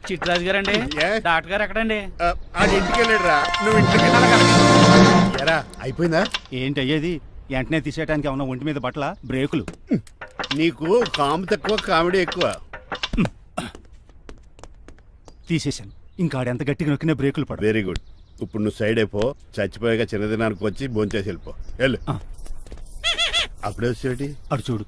చిట్రాజు గారండి డాక్టర్ గారు ఎక్కడండి? ఆడి ఇంటికి వెళ్ళాడురా, నువ్వు ఇంటికి ఎరా అయిపోయిందా? ఏంటి అయ్యేది? వెంటనే తీసేయడానికి ఏమన్నా ఒంటి మీద బట్టల బ్రేకులు? నీకు కాము తక్కువ కామెడీ ఎక్కువ. తీసేశాను. ఇంకా ఆడెంత గట్టిగా నొక్కినా బ్రేకులు పడ. Very good. ఇప్పుడు నువ్వు సైడ్ అయిపో, చచ్చిపోయాక చిన్నదినానికి వచ్చి భోంచేసి వెళ్ళిపో. వెళ్ళు. అప్పుడే వచ్చేటి అటు చూడు.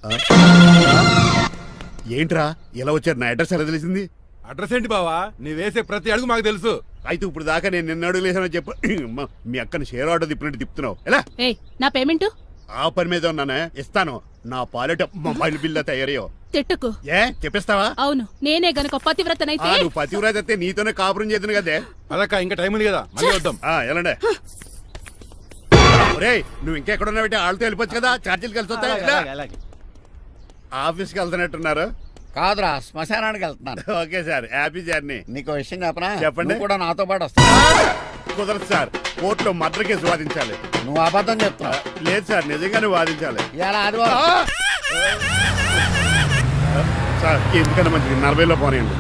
ఏంట్రా ఇలా వచ్చారు? నా అడ్రస్ ఎలా తెలిసింది? అడ్రస్ ఏంటి బావా? నీ వేసే ప్రతి అడుగు మాకు తెలుసు. అయితే ఇప్పుడు దాకా నేను నిన్న అడుగులేసానని చెప్పు. మీ అక్కని షేర్ ఆర్డర్ తిప్పినట్టు తిప్పుతున్నావు. ఎలా? నా పేమెంట్ ఆ పని మీద ఉన్నానే, ఇస్తాను. నా పాలెట మొబైల్ బిల్లా తయారయ్యో. తిట్టుకు. ఏ చెప్పిస్తావా? అవును, నేనే గనక పతివ్రతనైతే. నువ్వు పతివ్రత అయితే నీతోనే కాపురం చేతును కదే. అదక్క ఇంకా టైం ఉంది కదా, మళ్ళీ వద్దాం. ఎలాండే ఒరేయ్, నువ్వు ఇంకెక్కడున్నా పెట్టి వాళ్ళతో వెళ్ళిపోవచ్చు కదా, ఛార్జీలు కలిసి వస్తాయి. ఆఫీస్కి వెళ్తున్నట్టున్నారు? కాదురా, శ్మశానానికి వెళ్తున్నాను. Okay sir, happy journey. నీకు విషయం చెప్పనా? చెప్పండి. కూడా నాతో పాటు వస్తా. కుదరదు సార్, కోర్టులో మర్డర్ కేసు వాదించాలి. నువ్వు అబద్ధం చెప్తున్నావు. లేదు సార్, నిజంగానే వాదించాలి. ఇలా ఆదివారం సార్ ఎందుకన్నా మంచిది 40లో పోనీయండి.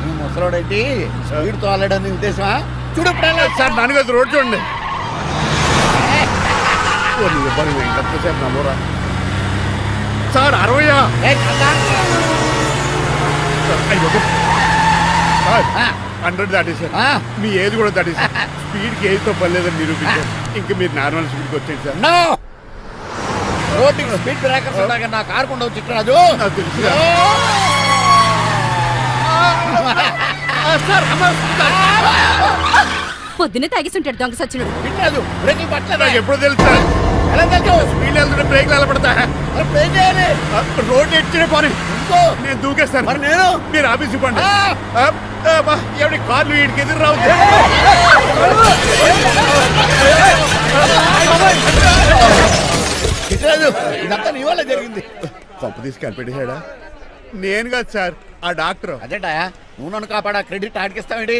నువ్వు ముసలోడేంటి స్పీడ్ తోలడని ఉద్దేశమా? చూడు సార్, దానికి రోడ్ చూడండి. సార్ నమ్మరా సార్? 60 100 దాటేసారు. మీ ఏది కూడా దాటేసారు. స్పీడ్కి ఏదితో పని లేదని నిరూపించారు. ఇంకా మీరు నార్మల్ స్పీడ్కి వచ్చేది సార్. రోడ్డుకి స్పీడ్ బ్రేకర్స్ ఉండగా నా కారు కొండవు చిట్టరాజు. నాకు తెలుసు పొద్దునే తాగిస్తుంటాడు దొంగ సచ్చినుడు. చిట్టరాజు బ్రేకులు పట్టలేదు. నాకు ఎప్పుడు తెలుసు సార్? ఎలా తెలుసు? స్పీడ్ వెళ్తుంటే బ్రేక్లు ఎలా పడతా? బ్రేక్ చేయాలి. రోడ్డు ఎచ్చిన పోనీ నేను దూకేస్తాను. మరి నేను? మీరు ఆఫీస్ ఇవ్వండి. ఎవరి కార్లు వీటికి ఎదురు రావు. చిట్టరాజు ఇదంతా నీ వల్ల జరిగింది. పంప తీసి కనిపెట్టేశాడా? నేను కాదు సార్, ఆ డాక్టర్. అదేంటా నువ్వు నన్ను కాపాడా క్రెడిట్ ఆడికిస్తావేంటి?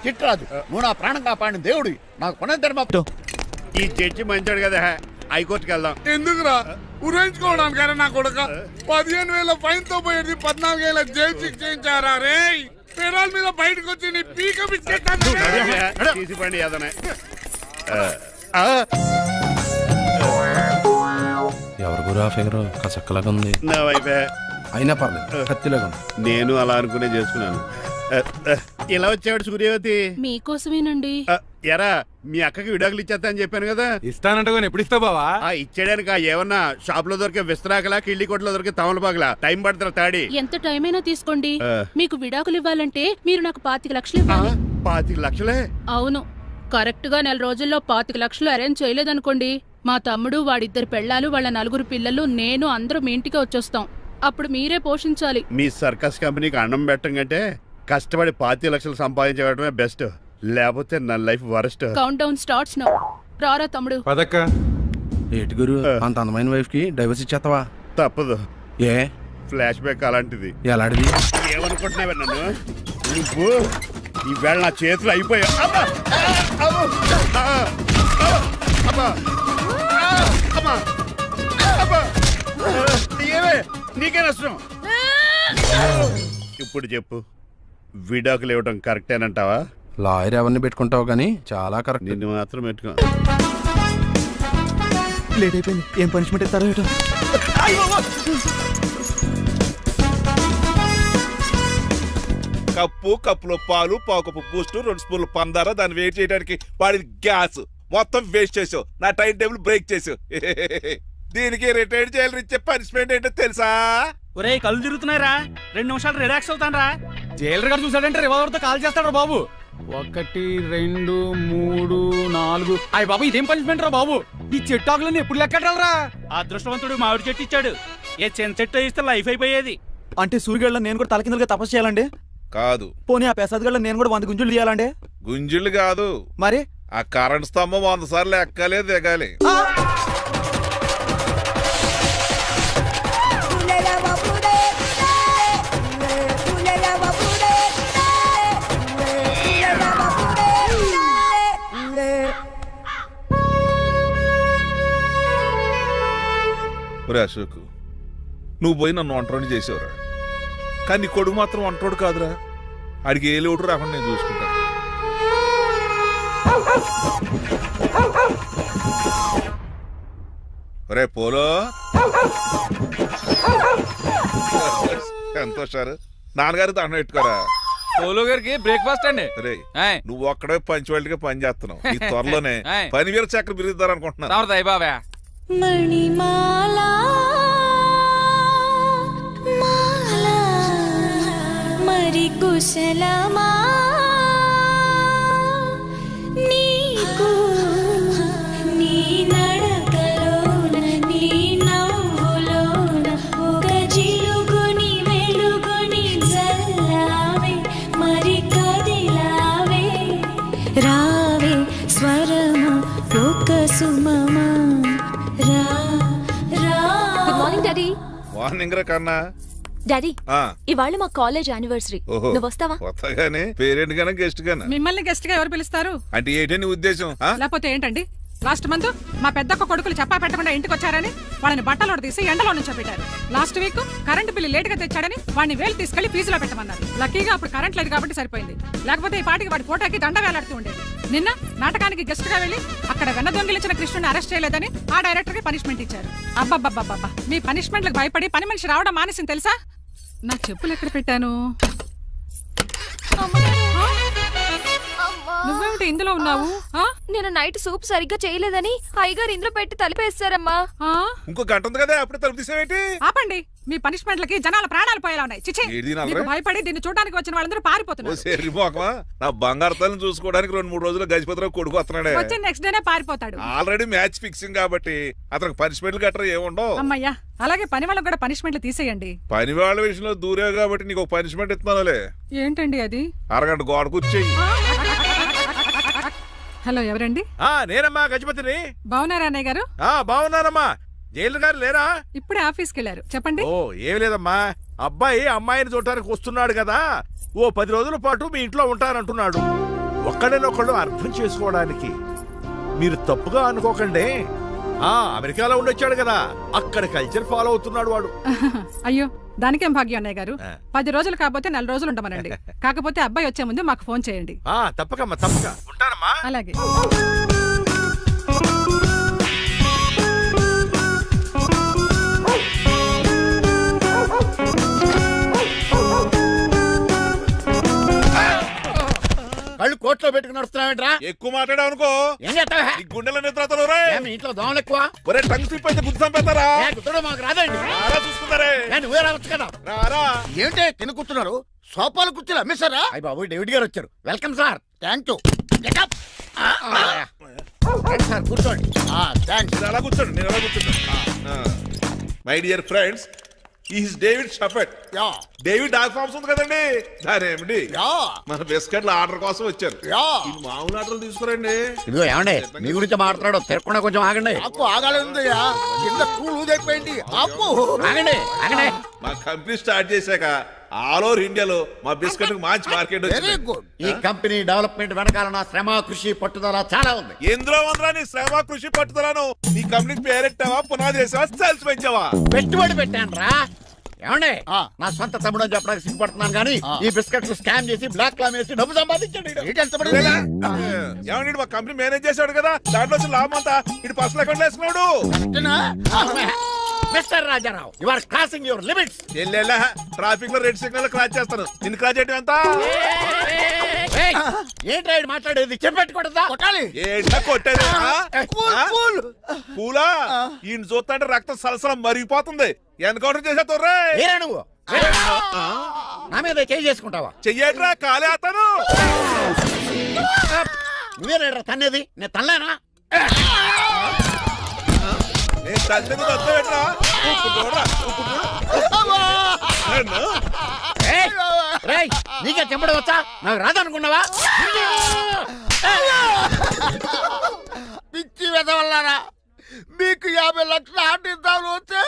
చిట్టరాజు నువ్వు నా ప్రాణం కాపాడిన దేవుడి, నాకు పునర్ధర్మ. ఈ జడ్జి మంచాడు కదా, హైకోర్టుకి వెళ్దాం. ఎందుకురా? ఉరేంచుకోవడానికైనా నా కొడుక 15,000 ఫైన్ తో పోయేది 14 ఏళ్ళ జైలు శిక్ష చేయించారా రే? పెరాల మీద బయటకు వచ్చి నీ పీక తీసిపండి ఏదనే. ఎవరు గురా ఫిగర్ కసక్కలాగా ఉంది. నా వైపే అయినా పర్లేదు, కత్తిలాగా ఉంది. నేను అలా అనుకునే చేసుకున్నాను. ఇలా వచ్చాడు సూర్యవతి. మీకోసమేనండి. ఎరా, మీ అక్కకి విడాకులు ఇచ్చేస్తా అని చెప్పాను కదా. ఇస్తానంట ఎప్పుడు ఇస్తావు బావా? ఇచ్చేయడానికి ఏమన్నా షాప్ లో దొరికే విస్తరాకలా, కిళ్ళి కొట్లో దొరికే తమలపాకలా టైం పడుతున్నా తాడి. ఎంత టైం అయినా తీసుకోండి. మీకు విడాకులు ఇవ్వాలంటే మీరు నాకు 25 లక్షలు ఇవ్వాలి. 25 లక్షలే? అవును, కరెక్ట్ గా 4 రోజుల్లో 25 లక్షలు అరేంజ్ చేయలేదనుకోండి, మా తమ్ముడు, వాడిద్దరు పెళ్ళాలు, వాళ్ళ 4 పిల్లలు, నేను అందరూ మీ ఇంటికి వచ్చేస్తాం. అప్పుడు మీరే పోషించాలి. మీ సర్కస్ కంపెనీకి అన్నం పెట్టడం కంటే కష్టపడి 25 లక్షలు సంపాదించడమే బెస్ట్. లేకపోతే నా life worst. Count down starts now. రారా తమ్ముడు. పదక్క. ఏటి గురు, అంత అందమైన వైఫ్ కి డైవర్స్ ఇచ్చేస్తావా? తప్పదు. ఏ ఫ్లాష్ బ్యాక్ అలాంటిది. ఎలాంటిది? ఏమనుకుంటున్నావా నన్ను? నువ్వు ఈవేళ నా చేతులు అయిపోయా. నీకే నష్టం. ఇప్పుడు చెప్పు, విడాకులు ఇవ్వడం కరెక్టేనంటావా? లాయర్ ఎవరిని పెట్టుకుంటావు కానీ చాలా కరెక్ట్. నిన్ను మాత్రం పెట్టుకో. లేట్ అయిపోయింది. ఏం పనిష్మెంట్ ఇస్తారో ఏటో. కప్పులో పాలు, పావుకప్పు బూస్ట్, 2 స్పూన్లు పందార, దాన్ని వెయిట్ చేయడానికి వాడిది గ్యాస్ మొత్తం వేస్ట్ చేసావు. నా టైం టేబుల్ బ్రేక్ చేసావు. దీనికి రిటైర్ చేయాలి. ఇచ్చే పనిష్మెంట్ ఏంటో తెలుసా? ఒరే కళ్ళు తిరుగుతున్నారా? 2 నిమిషాలు రిలాక్స్ అవుతాను రా. జైలర్ గారు చూసాడంటే రివాల్వర్ తో కాల్ చేస్తాడు బాబు. 1 2 3 4. అయ్య బాబు, ఇదేం పనిష్మెంట్ రా బాబు? ఈ చెట్టాకులన్నీ ఎప్పుడు లెక్కడరా? అదృష్టవంతుడు మామిడి చెట్టు ఇచ్చాడు. ఏ చిన్న చెట్టు ఇస్తే లైఫ్ అయిపోయేది. అంటే సూర్యగడ్డ నేను కూడా తలకిందులుగా తపస్సు చేయాలండి? కాదు. పోనీ ఆ పెసాద్ గడ్డ నేను కూడా 100 గుంజులు తీయాలండి? గుంజులు కాదు, మరి ఆ కరెంట్ స్తంభం 100 సార్లు ఎక్కాలి, దిగాలి. అశోక్, నువ్వు పోయి నన్ను ఒంటరిని చేసేవరా. కానీ నీ కొడుకు మాత్రం వంటోడు కాదురా. ఆడికి ఏ లోటు రాకుండా నేను చూసుకుంటాను. రే పోలో సంతోషారు నాన్నగారు దండం పెట్టుకోరా. పోలో గారికి బ్రేక్ఫాస్ట్ అండి. రే నువ్వు ఒక్కడే పంచువాళ్ళకి పని చేస్తున్నావు. ఈ త్వరలోనే ఆయ్. 10,000 చక్రం బిరుగుతారు అనుకుంటున్నా. బాబా మణిమాలా మాలా మరి కుశలమా నీకు నీ నడకలోన నీ నవ్వులోన ఒక జిలుగుని వెలుగుని జల్లావే మరి కదిలావే రావే స్వరమా ఒక సుమమా గుడ్ మార్నింగ్ డాడీ. మార్నింగ్ రా కన్నా. డాడీ ఆ, ఇవాళ మా కాలేజ్ యానివర్సరీ. ఓహో. నువ్వు వస్తావా? కొత్తగానే పేరెంట్ గానే గెస్ట్ గానే మిమ్మల్ని గెస్ట్ గా ఎవరు పిలుస్తారు? అంటే ఏంటి నీ ఉద్దేశం? ఆ? లేకపోతే ఏంటండి, లాస్ట్ మంత్ మా పెద్దక్క కొడుకులు చెప్పా పెట్టకుండా ఇంటికి వచ్చారని వాళ్ళని బట్టలో తీసి ఎండలో నుంచోబెట్టారు. Last week current bill late గా తెచ్చాడని వాడిని వేలు తీసుకెళ్లి ఫీజులో పెట్టమన్నారు. లక్కీగా అప్పుడు కరెంట్ లేదు కాబట్టి సరిపోయింది, లేకపోతే ఈ పాటికి వాడి ఫోటోకి దండ వేలాడుతూ ఉండేది. నిన్న నాటకానికి గెస్ట్ గా వెళ్లి అక్కడ వెన్న దొంగిలించిన కృష్ణుని అరెస్ట్ చేయలేదని ఆ డైరెక్టర్ కి పనిష్మెంట్ ఇచ్చారు. అబ్బబ్బబ్బబ్బా, మీ పనిష్మెంట్లకు భయపడి పని మనిషి రావడం మానేసింది తెలుసా? నా చెప్పులు ఎక్కడ పెట్టాను? నువ్వేమిటి ఇందులో ఉన్నావు? నేను నైట్ సూప్ సరిగ్గా చేయలేదని అయ్యగారు ఇందులో పెట్టి తలిపేస్తారమ్మా. ఇంకో గంట ఉంది కదా, అప్పుడే తలుపు తీసేవేంటి? ఆపండి, మీ పనిష్మెంట్లకి జనాల ప్రాణాలు పోయేలా ఉన్నాయి. చిచి, ఏది నాన్నరా? మీకు భయపడి దీన్ని చూడడానికి వచ్చిన వాళ్ళందరూ ఓ పారిపోతున్నారు. సెర్రి మోకమా, నా బంగారు తల్లిని చూసుకోవడానికి 2-3 రోజులు గజపతిరావు కొడుకు వస్తున్నాడే. వచ్చి నెక్స్ట్ డేనే పారిపోతాడు. ఆల్రెడీ మ్యాచ్ ఫిక్సింగ్ కాబట్టి అతనికి పనిష్మెంట్లు గట్రా ఏముండవు. అమ్మయ్యా, అలాగే పని వాళ్ళకి కూడా పనిష్మెంట్లు తీసేయండి. పని వాళ్ళ విషయంలో దూరేవు కాబట్టి నీకు ఒక పనిష్మెంట్ ఇస్తున్నానులే. ఏంటండి అది? అరగంట గోడ కూర్చేయి. హలో, ఎవరండి? నేనమ్మా గజపతిని. బాగున్నారా అన్నయ్య గారు? బాగున్నానమ్మా. జైలు గారు లేరా? ఇప్పుడే ఆఫీస్కి వెళ్ళారు. చెప్పండి. ఓ ఏం లేదమ్మా, అబ్బాయి అమ్మాయిని చూడటానికి వస్తున్నాడు కదా, ఓ 10 రోజుల పాటు మీ ఇంట్లో ఉంటానంటున్నాడు. ఒక్కడనొక్కడు అర్థం చేసుకోవడానికి మీరు తప్పుగా అనుకోకండి. అమెరికాలో ఉండొచ్చాడు కదా, అక్కడ కల్చర్ ఫాలో అవుతున్నాడు వాడు. అయ్యో, దానికేం భాగ్యం అన్నయ్య గారు. 10 రోజులు కాకపోతే 4 రోజులు ఉండమనండి. కాకపోతే అబ్బాయి వచ్చే ముందు మాకు ఫోన్ చేయండి. తప్పకమ్మా, తప్పక ఉంటానమ్మా. అలాగే. కళ్ళు కోట్లో పెట్టుకుని నడుస్తున్నావేంట్రా? ఎక్కువ మాట్లాడావు అనుకో ఏం చేస్తావా? నీ గుండెల నిద్రతలు రే. మీ ఇంట్లో దోమలు ఎక్కువ? ఒరే టంగ్ స్లిప్ అయితే గుర్తు చంపేస్తారా? గుర్తుడు మాకు రాదండి. రారా చూసుకుంటారే. నువ్వే రావచ్చు కదా. రారా. ఏంటే తిని కూర్చున్నారు? సోఫాలు కూర్చుని అమ్మేశారా? అయ్య బాబు, డేవిడ్ గారు వచ్చారు. Welcome sir. Thank you. Sir కూర్చోండి. థ్యాంక్స్. నేను అలా కూర్చోండి, నేను అలా కూర్చుంటాను. My dear friends, is David షఫెట్. డేవిడ్ డాగ్ ఫార్మ్స్ ఉంది కదండి, దానేమిటి మన బిస్కెట్ల ఆర్డర్ కోసం వచ్చారు. ఈ మామూలు ఆర్డర్లు తీసుకురండి. ఇదిగో ఏమండి, మీ గురించి మాట్లాడు, తిరగకుండా కొంచెం ఆగండి. ఆపు, ఆగాలందయ్యా. కింద స్కూల్ లూజ్ అయిపోయింది. ఆపు, ఆగండి, ఆగండి. మా కంపెనీ స్టార్ట్ చేశాక ఆల్ ఓవర్ ఇండియాలో మా బిస్కెట్ మంచి మార్కెట్ వెరీ గుడ్. ఈ కంపెనీ డెవలప్మెంట్ వెనకాల నా శ్రమ, కృషి, పట్టుదల చాలా ఉంది. ఎందులో ఉందా నీ శ్రమ, కృషి, పట్టుదలను? నీ కంపెనీకి పేరెట్టావా, పునాది వేసావా, సేల్స్ పెంచావా? పెట్టుబడి పెట్టాను రా. ఏమండి, నా సొంత తమ్ముడు అని చెప్పడానికి సిగ్గుపడుతున్నాను కానీ ఈ బిస్కెట్ స్కామ్ చేసి బ్లాక్ లా వేసి డబ్బు సంపాదించండి. ఏమండి, మా కంపెనీ మేనేజ్ చేశాడు కదా, దాంట్లో వచ్చిన లాభం అంతా ఇటు పర్సనల్ అకౌంట్ వేసుకున్నాడు. Mister Rajarao, you are crossing your limits. ఎల్లెల్లా ట్రాఫిక్ లో రెడ్ సిగ్నల్ క్రాస్ చేస్తాను. నిన్ను క్రాస్ చేయడం ఎంత? ఏంటి రైడ్ మాట్లాడేది? చెప్పెట్టుకూడదా? కొట్టాలి. ఏంటా కొట్టేది? పూలా ఈయన చూస్తుంటే రక్తం సలసలం మరిగిపోతుంది. ఎన్కౌంటర్ చేసే తొర్రే. ఏరా నువ్వు? నా మీద చేయి చేసుకుంటావా? చెయ్యట్రా, కాలే అతను. నువ్వేరా తన్నేది? నేను తనలేనా? నేను తల్లి పెట్టరా. నీకే చెంపడం వచ్చా? నాకు రాదనుకున్నావా? పిచ్చి వెదవల్లారా, మీకు 50 లక్షల ఆటిద్దాలు వస్తే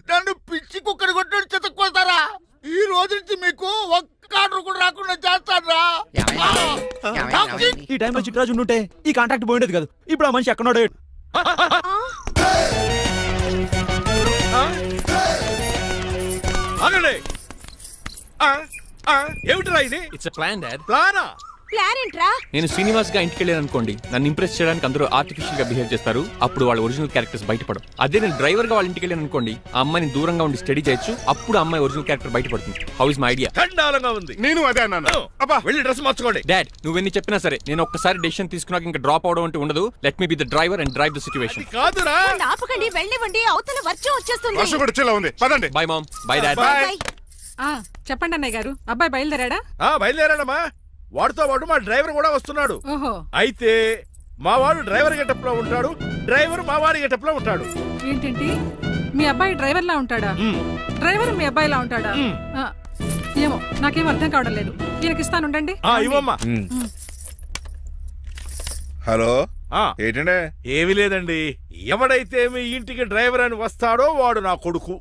నన్ను పిచ్చి కుక్కని కొట్టి చెతక్కుపోతారా? ఈ రోజు నుంచి మీకు ఒక్క ఆర్డర్ కూడా రాకుండా చేస్తారా? ఈ టైంలో చిట్రాజు ఉండుంటే ఈ కాంట్రాక్ట్ పోయిండేది కాదు. ఇప్పుడు ఆ మనిషి ఎక్కడోడే. ఆగండి. ఏమిటిరా ఇది? It's plan dad. ప్లానా? ప్లాన్ ఏంట్రా? నేను శ్రీనివాస్ గా ఇంటికి వెళ్ళాను అనుకోండి, నన్ను ఇంప్రెస్ చేయడానికి అందరూ ఆర్టిఫిషియల్ గా బిహేవ్ చేస్తారు, అప్పుడు వాళ్ళ ఒరిజినల్ క్యారెక్టర్స్ బయటపడవు. అదే నేను డ్రైవర్ గా వాళ్ళ ఇంటికి వెళ్ళాను అనుకోండి, ఆ అమ్మాయిని దూరంగా ఉండి స్టడీ చేయొచ్చు, అప్పుడు ఆ అమ్మాయి ఒరిజినల్ క్యారెక్టర్ బయటపడుతుంది. How is my idea? చండాలంగా ఉంది. నేను అదే అన్నాను. అబ్బా వెళ్ళి డ్రెస్ మార్చుకోండి. డాడ్ నువ్వెన్ని చెప్పినా సరే నేను ఒక్కసారి డెసిషన్ తీసుకున్నాక ఇంకా డ్రాప్ అవడం అంటే ఉండదు. Let me be the driver and drive the situation. కాదురా, ఆపకండి, వెళ్ళనివ్వండి, అవతల వర్షం వచ్చేస్తుంది. వర్షం కూడా వచ్చేలా ఉంది, పదండి. Bye mom, bye dad. చెప్పండి అన్నయ్య గారు, అబ్బాయి బయలుదేరాడా? బయలుదేరాడమ్మా. వాడితో పాటు మా డ్రైవర్ కూడా వస్తున్నాడు. ఓహో, అయితే మా వాడు డ్రైవర్ గెటప్ లో ఉంటాడు, డ్రైవర్ మా వాడి గెటప్ లో ఉంటాడు. ఏంటంటి మీ అబ్బాయి డ్రైవర్ లా ఉంటాడా? డ్రైవర్ మీ అబ్బాయి లా ఉంటాడా? ఏమో నాకేం అర్థం కావడం లేదు. ఈయనకి ఇస్తాను, ఉండండి. ఇవ్వమ్మా. హలో, ఆ, ఏంటంటే? ఏమీ లేదండి. ఎవడైతే మీ ఇంటికి డ్రైవర్ అని వస్తాడో వాడు నా కొడుకు,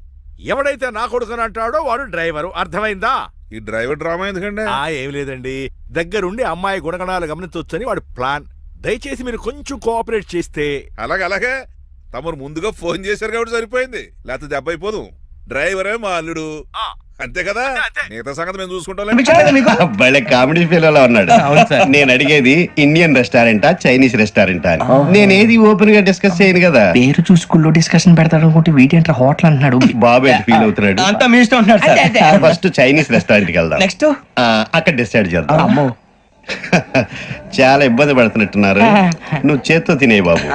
ఎవడైతే నా కొడుకు అని అంటాడో వాడు డ్రైవరు. అర్థమైందా? ఈ డ్రైవర్ డ్రామా ఎందుకంటే? ఏమి లేదండి, దగ్గరుండి అమ్మాయి గుణగణాలు గమనించవచ్చని వాడి ప్లాన్. దయచేసి మీరు కొంచెం కోఆపరేట్ చేస్తే. అలాగే తమరు ముందుగా ఫోన్ చేశారు కాబట్టి సరిపోయింది, లేకపోతే దెబ్బ అయిపోదు. డ్రైవరే మా అల్లుడు, అంతే కదా? మిగతా సంగతి మేము చూసుకుంటాం. భలే కామెడీ ఫీల్ అలా ఉన్నాడు. నేను అడిగేది ఇండియన్ రెస్టారెంటా చైనీస్ రెస్టారెంటా అని. నేనేది ఓపెన్ గా డిస్కస్ చేయను కదా. పేరు చూసుకుల్లో డిస్కషన్ పెడతాడు అనుకుంటే వీటి ఏంట్రా హోటల్ అంటున్నాడు. బాబు ఎంత ఫీల్ అవుతున్నాడు? అంతా మీ ఇష్టం ఉంటున్నాడు. ఫస్ట్ చైనీస్ రెస్టారెంట్ కి వెళ్దాం. నెక్స్ట్ అక్కడ డిసైడ్ చేద్దాం. అమ్మో చాలా ఇబ్బంది పడుతున్నట్టున్నారు. నువ్వు చేత్తో తినే బాబు.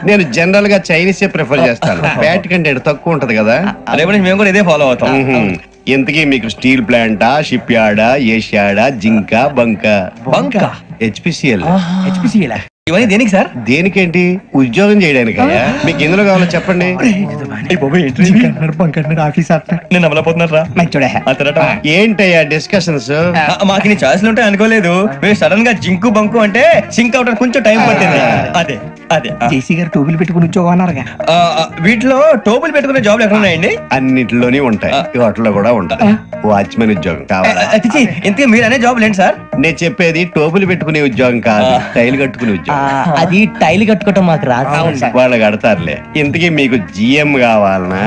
నేను జనరల్ గా చైనీస్ ప్రిఫర్ చేస్తాను. బ్యాట్ కంటే తక్కువ ఉంటది కదా. మేము కూడా ఇదే ఫాలో అవుతాం. ఇంతకీ మీకు స్టీల్ ప్లాంటా, షిప్ యార్డా, ఏషియాడా, జింకా, బంకా? హెచ్పిసిఎల్. ఇవన్నీ దేనికి సార్? దేనికేంటి? ఉద్యోగం చేయడానికి. మీకు ఎందులో కావాలో చెప్పండి. నేను అమలపోతున్నారా? ఏంటయ్యా డిస్కషన్స్? మాకు నీ ఛాయిస్లు ఉంటాయి అనుకోలేదు. మీరు సడన్ గా జింకు బంకు అంటే సింక్ అవడానికి కొంచెం టైం పట్టింది. అదే అదే జేసీ గారు టోపులు పెట్టుకుని ఉద్యోగం అన్నారుగా. వీటిలో టోపులు పెట్టుకునే జాబ్లు ఎక్కడ ఉన్నాయండి? అన్నిటిలోనే ఉంటాయి, వాటిలో కూడా ఉంటాయి. వాచ్మెన్ ఉద్యోగం కావాలా? ఇంతకీ మీరు అనే జాబ్ ఏంటి సార్? నేను చెప్పేది టోపులు పెట్టుకునే ఉద్యోగం కాదు, టైల్ కట్టుకునే ఉద్యోగం. అది టైల్ కట్టుకోవటం మాకు రాదు. వాళ్ళు కడతారులే. ఇంతకీ మీకు జిఎం కావాలనా,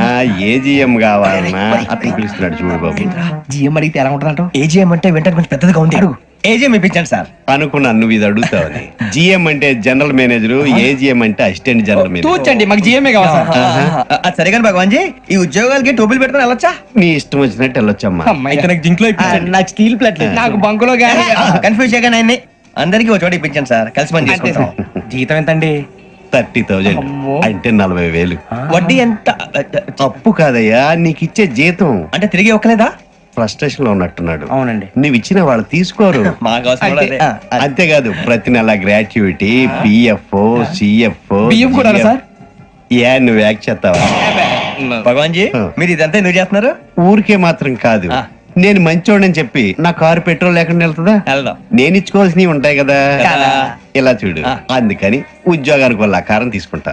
ఏజిఎం కావాలనా? అతను పిలుస్తున్నాడు చూడు బాబు. జిఎం అడిగితే ఎలా ఉంటుందంట? ఏజిఎం అంటే వెంటనే కొంచెం పెద్దదిగా ఉంది. ఏజిఎం ఇప్పించండి సార్. అనుకున్నాను నువ్వు ఇది అడుగుతావని. జిఎం అంటే జనరల్ మేనేజర్, ఏజిఎం అంటే అసిస్టెంట్ జనరల్ మేనేజర్. తూచండి, మాకు జిఎంఏ కావాలి సార్. అది సరే కానీ భగవాన్ జీ, ఈ ఉద్యోగాలకి టోపులు పెట్టుకుని వెళ్ళొచ్చా? నీ ఇష్టం వచ్చినట్టు వెళ్ళొచ్చమ్మా. అయితే నాకు జింక్ లో నాకు స్టీల్ ప్లేట్, నాకు బంకులో గానీ కన్ఫ్యూజ్ చేయగానే ఆయన్ని అందరికి ఒక చోట ఇప్పించండి సార్, కలిసి పని చేసుకుంటాం. జీతం ఎంతండి? 30,000 అంటే 40,000. వడ్డీ ఎంత? అప్పు కాదయ్యా, నీకు ఇచ్చే జీతం. అంటే తిరిగి ఒక్కలేదా? ఫ్రస్ట్రేషన్ లో ఉన్నట్టున్నాడు. అవునండి. నువ్వు ఇచ్చిన వాళ్ళు తీసుకోరు. అంతేకాదు ప్రతి నెల గ్రాట్యుటీ, పిఎఫ్, సిఎఫ్. బియ్యం కూడా సార్? ఏ నువ్వు యాక్ట్ చేస్తావా? భగవాన్ జీ, మీరు ఇదంతా ఎందుకు చేస్తున్నారు? ఊరికే మాత్రం కాదు, నేను మంచోడని చెప్పి నా కారు పెట్రోల్ లేకుండా వెళ్తుందా? వెళ్దాం. నేను ఇచ్చుకోవాల్సినవి ఉంటాయి కదా. ఇలా చూడు, అందుకని ఉద్యోగానికి వాళ్ళ ఆకారం తీసుకుంటా.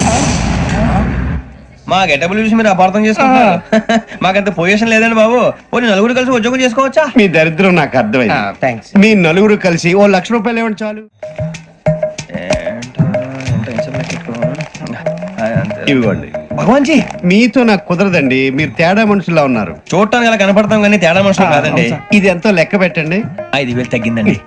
మా గెటబుల్ చూసి మీరు అపార్థం చేసుకుంటున్నారు. మాకంత పొజిషన్ లేదండి బాబు. పోనీ నలుగురు కలిసి ఉద్యోగం చేసుకోవచ్చా? మీ దరిద్రం నాకు అర్థమైంది. మీ నలుగురు కలిసి ఓ 1,00,000 రూపాయలు ఇవ్వండి చాలు. ఇవ్వండి. భగవాన్ జీ, మీతో నాకు కుదరదండి, మీరు తేడా మనుషుల్లా ఉన్నారు. చూడటానికి అలా కనపడతాం కానీ తేడా మనుషులు కాదండి. ఇది ఎంతో లెక్క పెట్టండి. 5,000 తగ్గిందండి.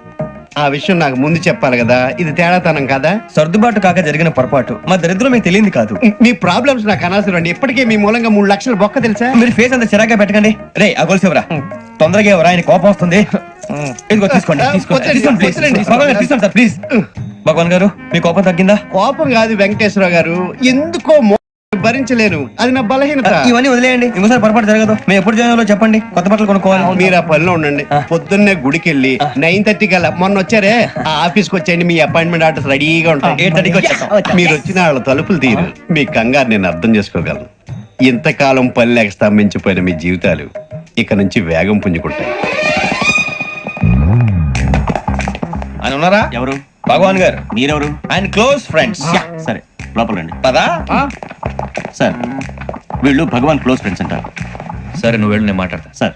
ఆ విషయం నాకు ముందు చెప్పాలి కదా. ఇది తేడాతనం కదా? సర్దుబాటు కాక జరిగిన పొరపాటు. మా దరిద్రం మీకు తెలియదు కాదు. మీ ప్రాబ్లమ్స్ నాకు అనవసరం అండి. ఇప్పటికే మీ మూలంగా 3 లక్షల బొక్క తెలుసా? మీరు ఫేస్ అంత చిరాగ్గా పెట్టకండి. రే ఆ గొలుసు ఎవరా? తొందరగా ఎవరా, ఆయన కోపం వస్తుంది. ఇదిగో తీసుకోండి, తీసుకోండి సార్ ప్లీజ్. భగవాన్ గారు, మీ కోపం తగ్గిందా? కోపం కాదు వెంకటేశ్వరరావు గారు, ఎందుకో భరించలేను, అది నా బలహీనత. ఇవన్నీ వదిలేయండి, ఇంకోసారి పొరపాటు జరగదు. మేము ఎప్పుడు జాయిన్ అవ్వాలో చెప్పండి, కొత్త బట్టలు కొనుక్కోవాలి. మీరు ఆ పనిలో ఉండండి. పొద్దున్నే గుడికి వెళ్ళి 9:30 కల్లా, మొన్న వచ్చారే ఆ ఆఫీస్కి వచ్చేయండి. మీ అపాయింట్మెంట్ ఆర్డర్స్ రెడీగా ఉంటాయి. 8:30కి వచ్చేస్తాం. మీరు వచ్చిన వాళ్ళ తలుపులు తీరు. మీ కంగారు నేను అర్థం చేసుకోగలను. ఇంతకాలం పని లేక స్తంభించిపోయిన మీ జీవితాలు ఇక నుంచి వేగం పుంజుకుంటాయి. ఆయన ఉన్నారా? ఎవరు? భగవాన్ గారు. మీరెవరు? ఆయన క్లోజ్ ఫ్రెండ్స్. సరే లోపల రండి. పదా సార్, వీళ్ళు భగవాన్ క్లోజ్ ఫ్రెండ్స్ అంటారు. సరే నువ్వు వెళ్ళు, నేను మాట్లాడతా. సార్,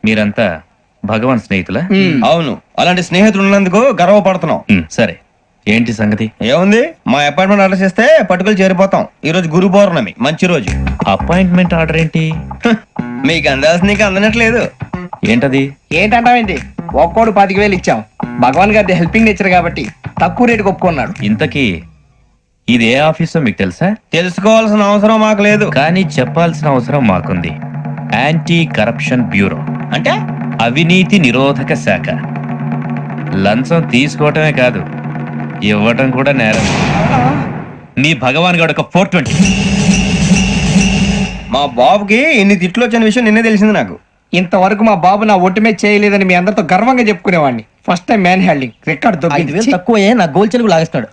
మీరంతా భగవాన్ స్నేహితులా? అవును, అలాంటి స్నేహితులు ఉన్నందుకు గర్వపడుతున్నాం. సరే, ఏంటి సంగతి? ఏముంది, మా అపాయింట్మెంట్ ఆర్డర్ చేస్తే పట్టుకులు చేరిపోతాం. ఈ రోజు గురు పౌర్ణమి, మంచి రోజు. అపాయింట్మెంట్ ఆర్డర్ ఏంటి? మీకు అందాల్సిన నీకు అందనట్లేదు. ఏంటది? ఏంటంటావేంటి, ఒక్కోడు 25,000 ఇచ్చాం. భగవాన్ గారి హెల్పింగ్ నేచర్ కాబట్టి తక్కువ రేటుకి ఒప్పుకున్నాడు. ఇంతకీ ఇది ఏ ఆఫీసో మీకు తెలుసా? తెలుసుకోవాల్సిన అవసరం మాకు లేదు. కానీ చెప్పాల్సిన అవసరం మాకుంది. యాంటీ కరప్షన్ బ్యూరో, అంటే అవినీతి నిరోధక శాఖ. లంచం తీసుకోవటమే కాదు, ఇవ్వటం కూడా నేరం. మీ భగవాన్ గారు ఒక 420. మా బాబుకి ఇన్ని తిట్లు వచ్చిన విషయం నిన్నే తెలిసింది నాకు. ఇంతవరకు మా బాబు నా ఒట్టుమే చేయలేదని మీ అందరితో గర్వంగా చెప్పుకునేవాడిని. First time man handing record తక్కువ నా గోల్ చెలుగు లాగేస్తాడు.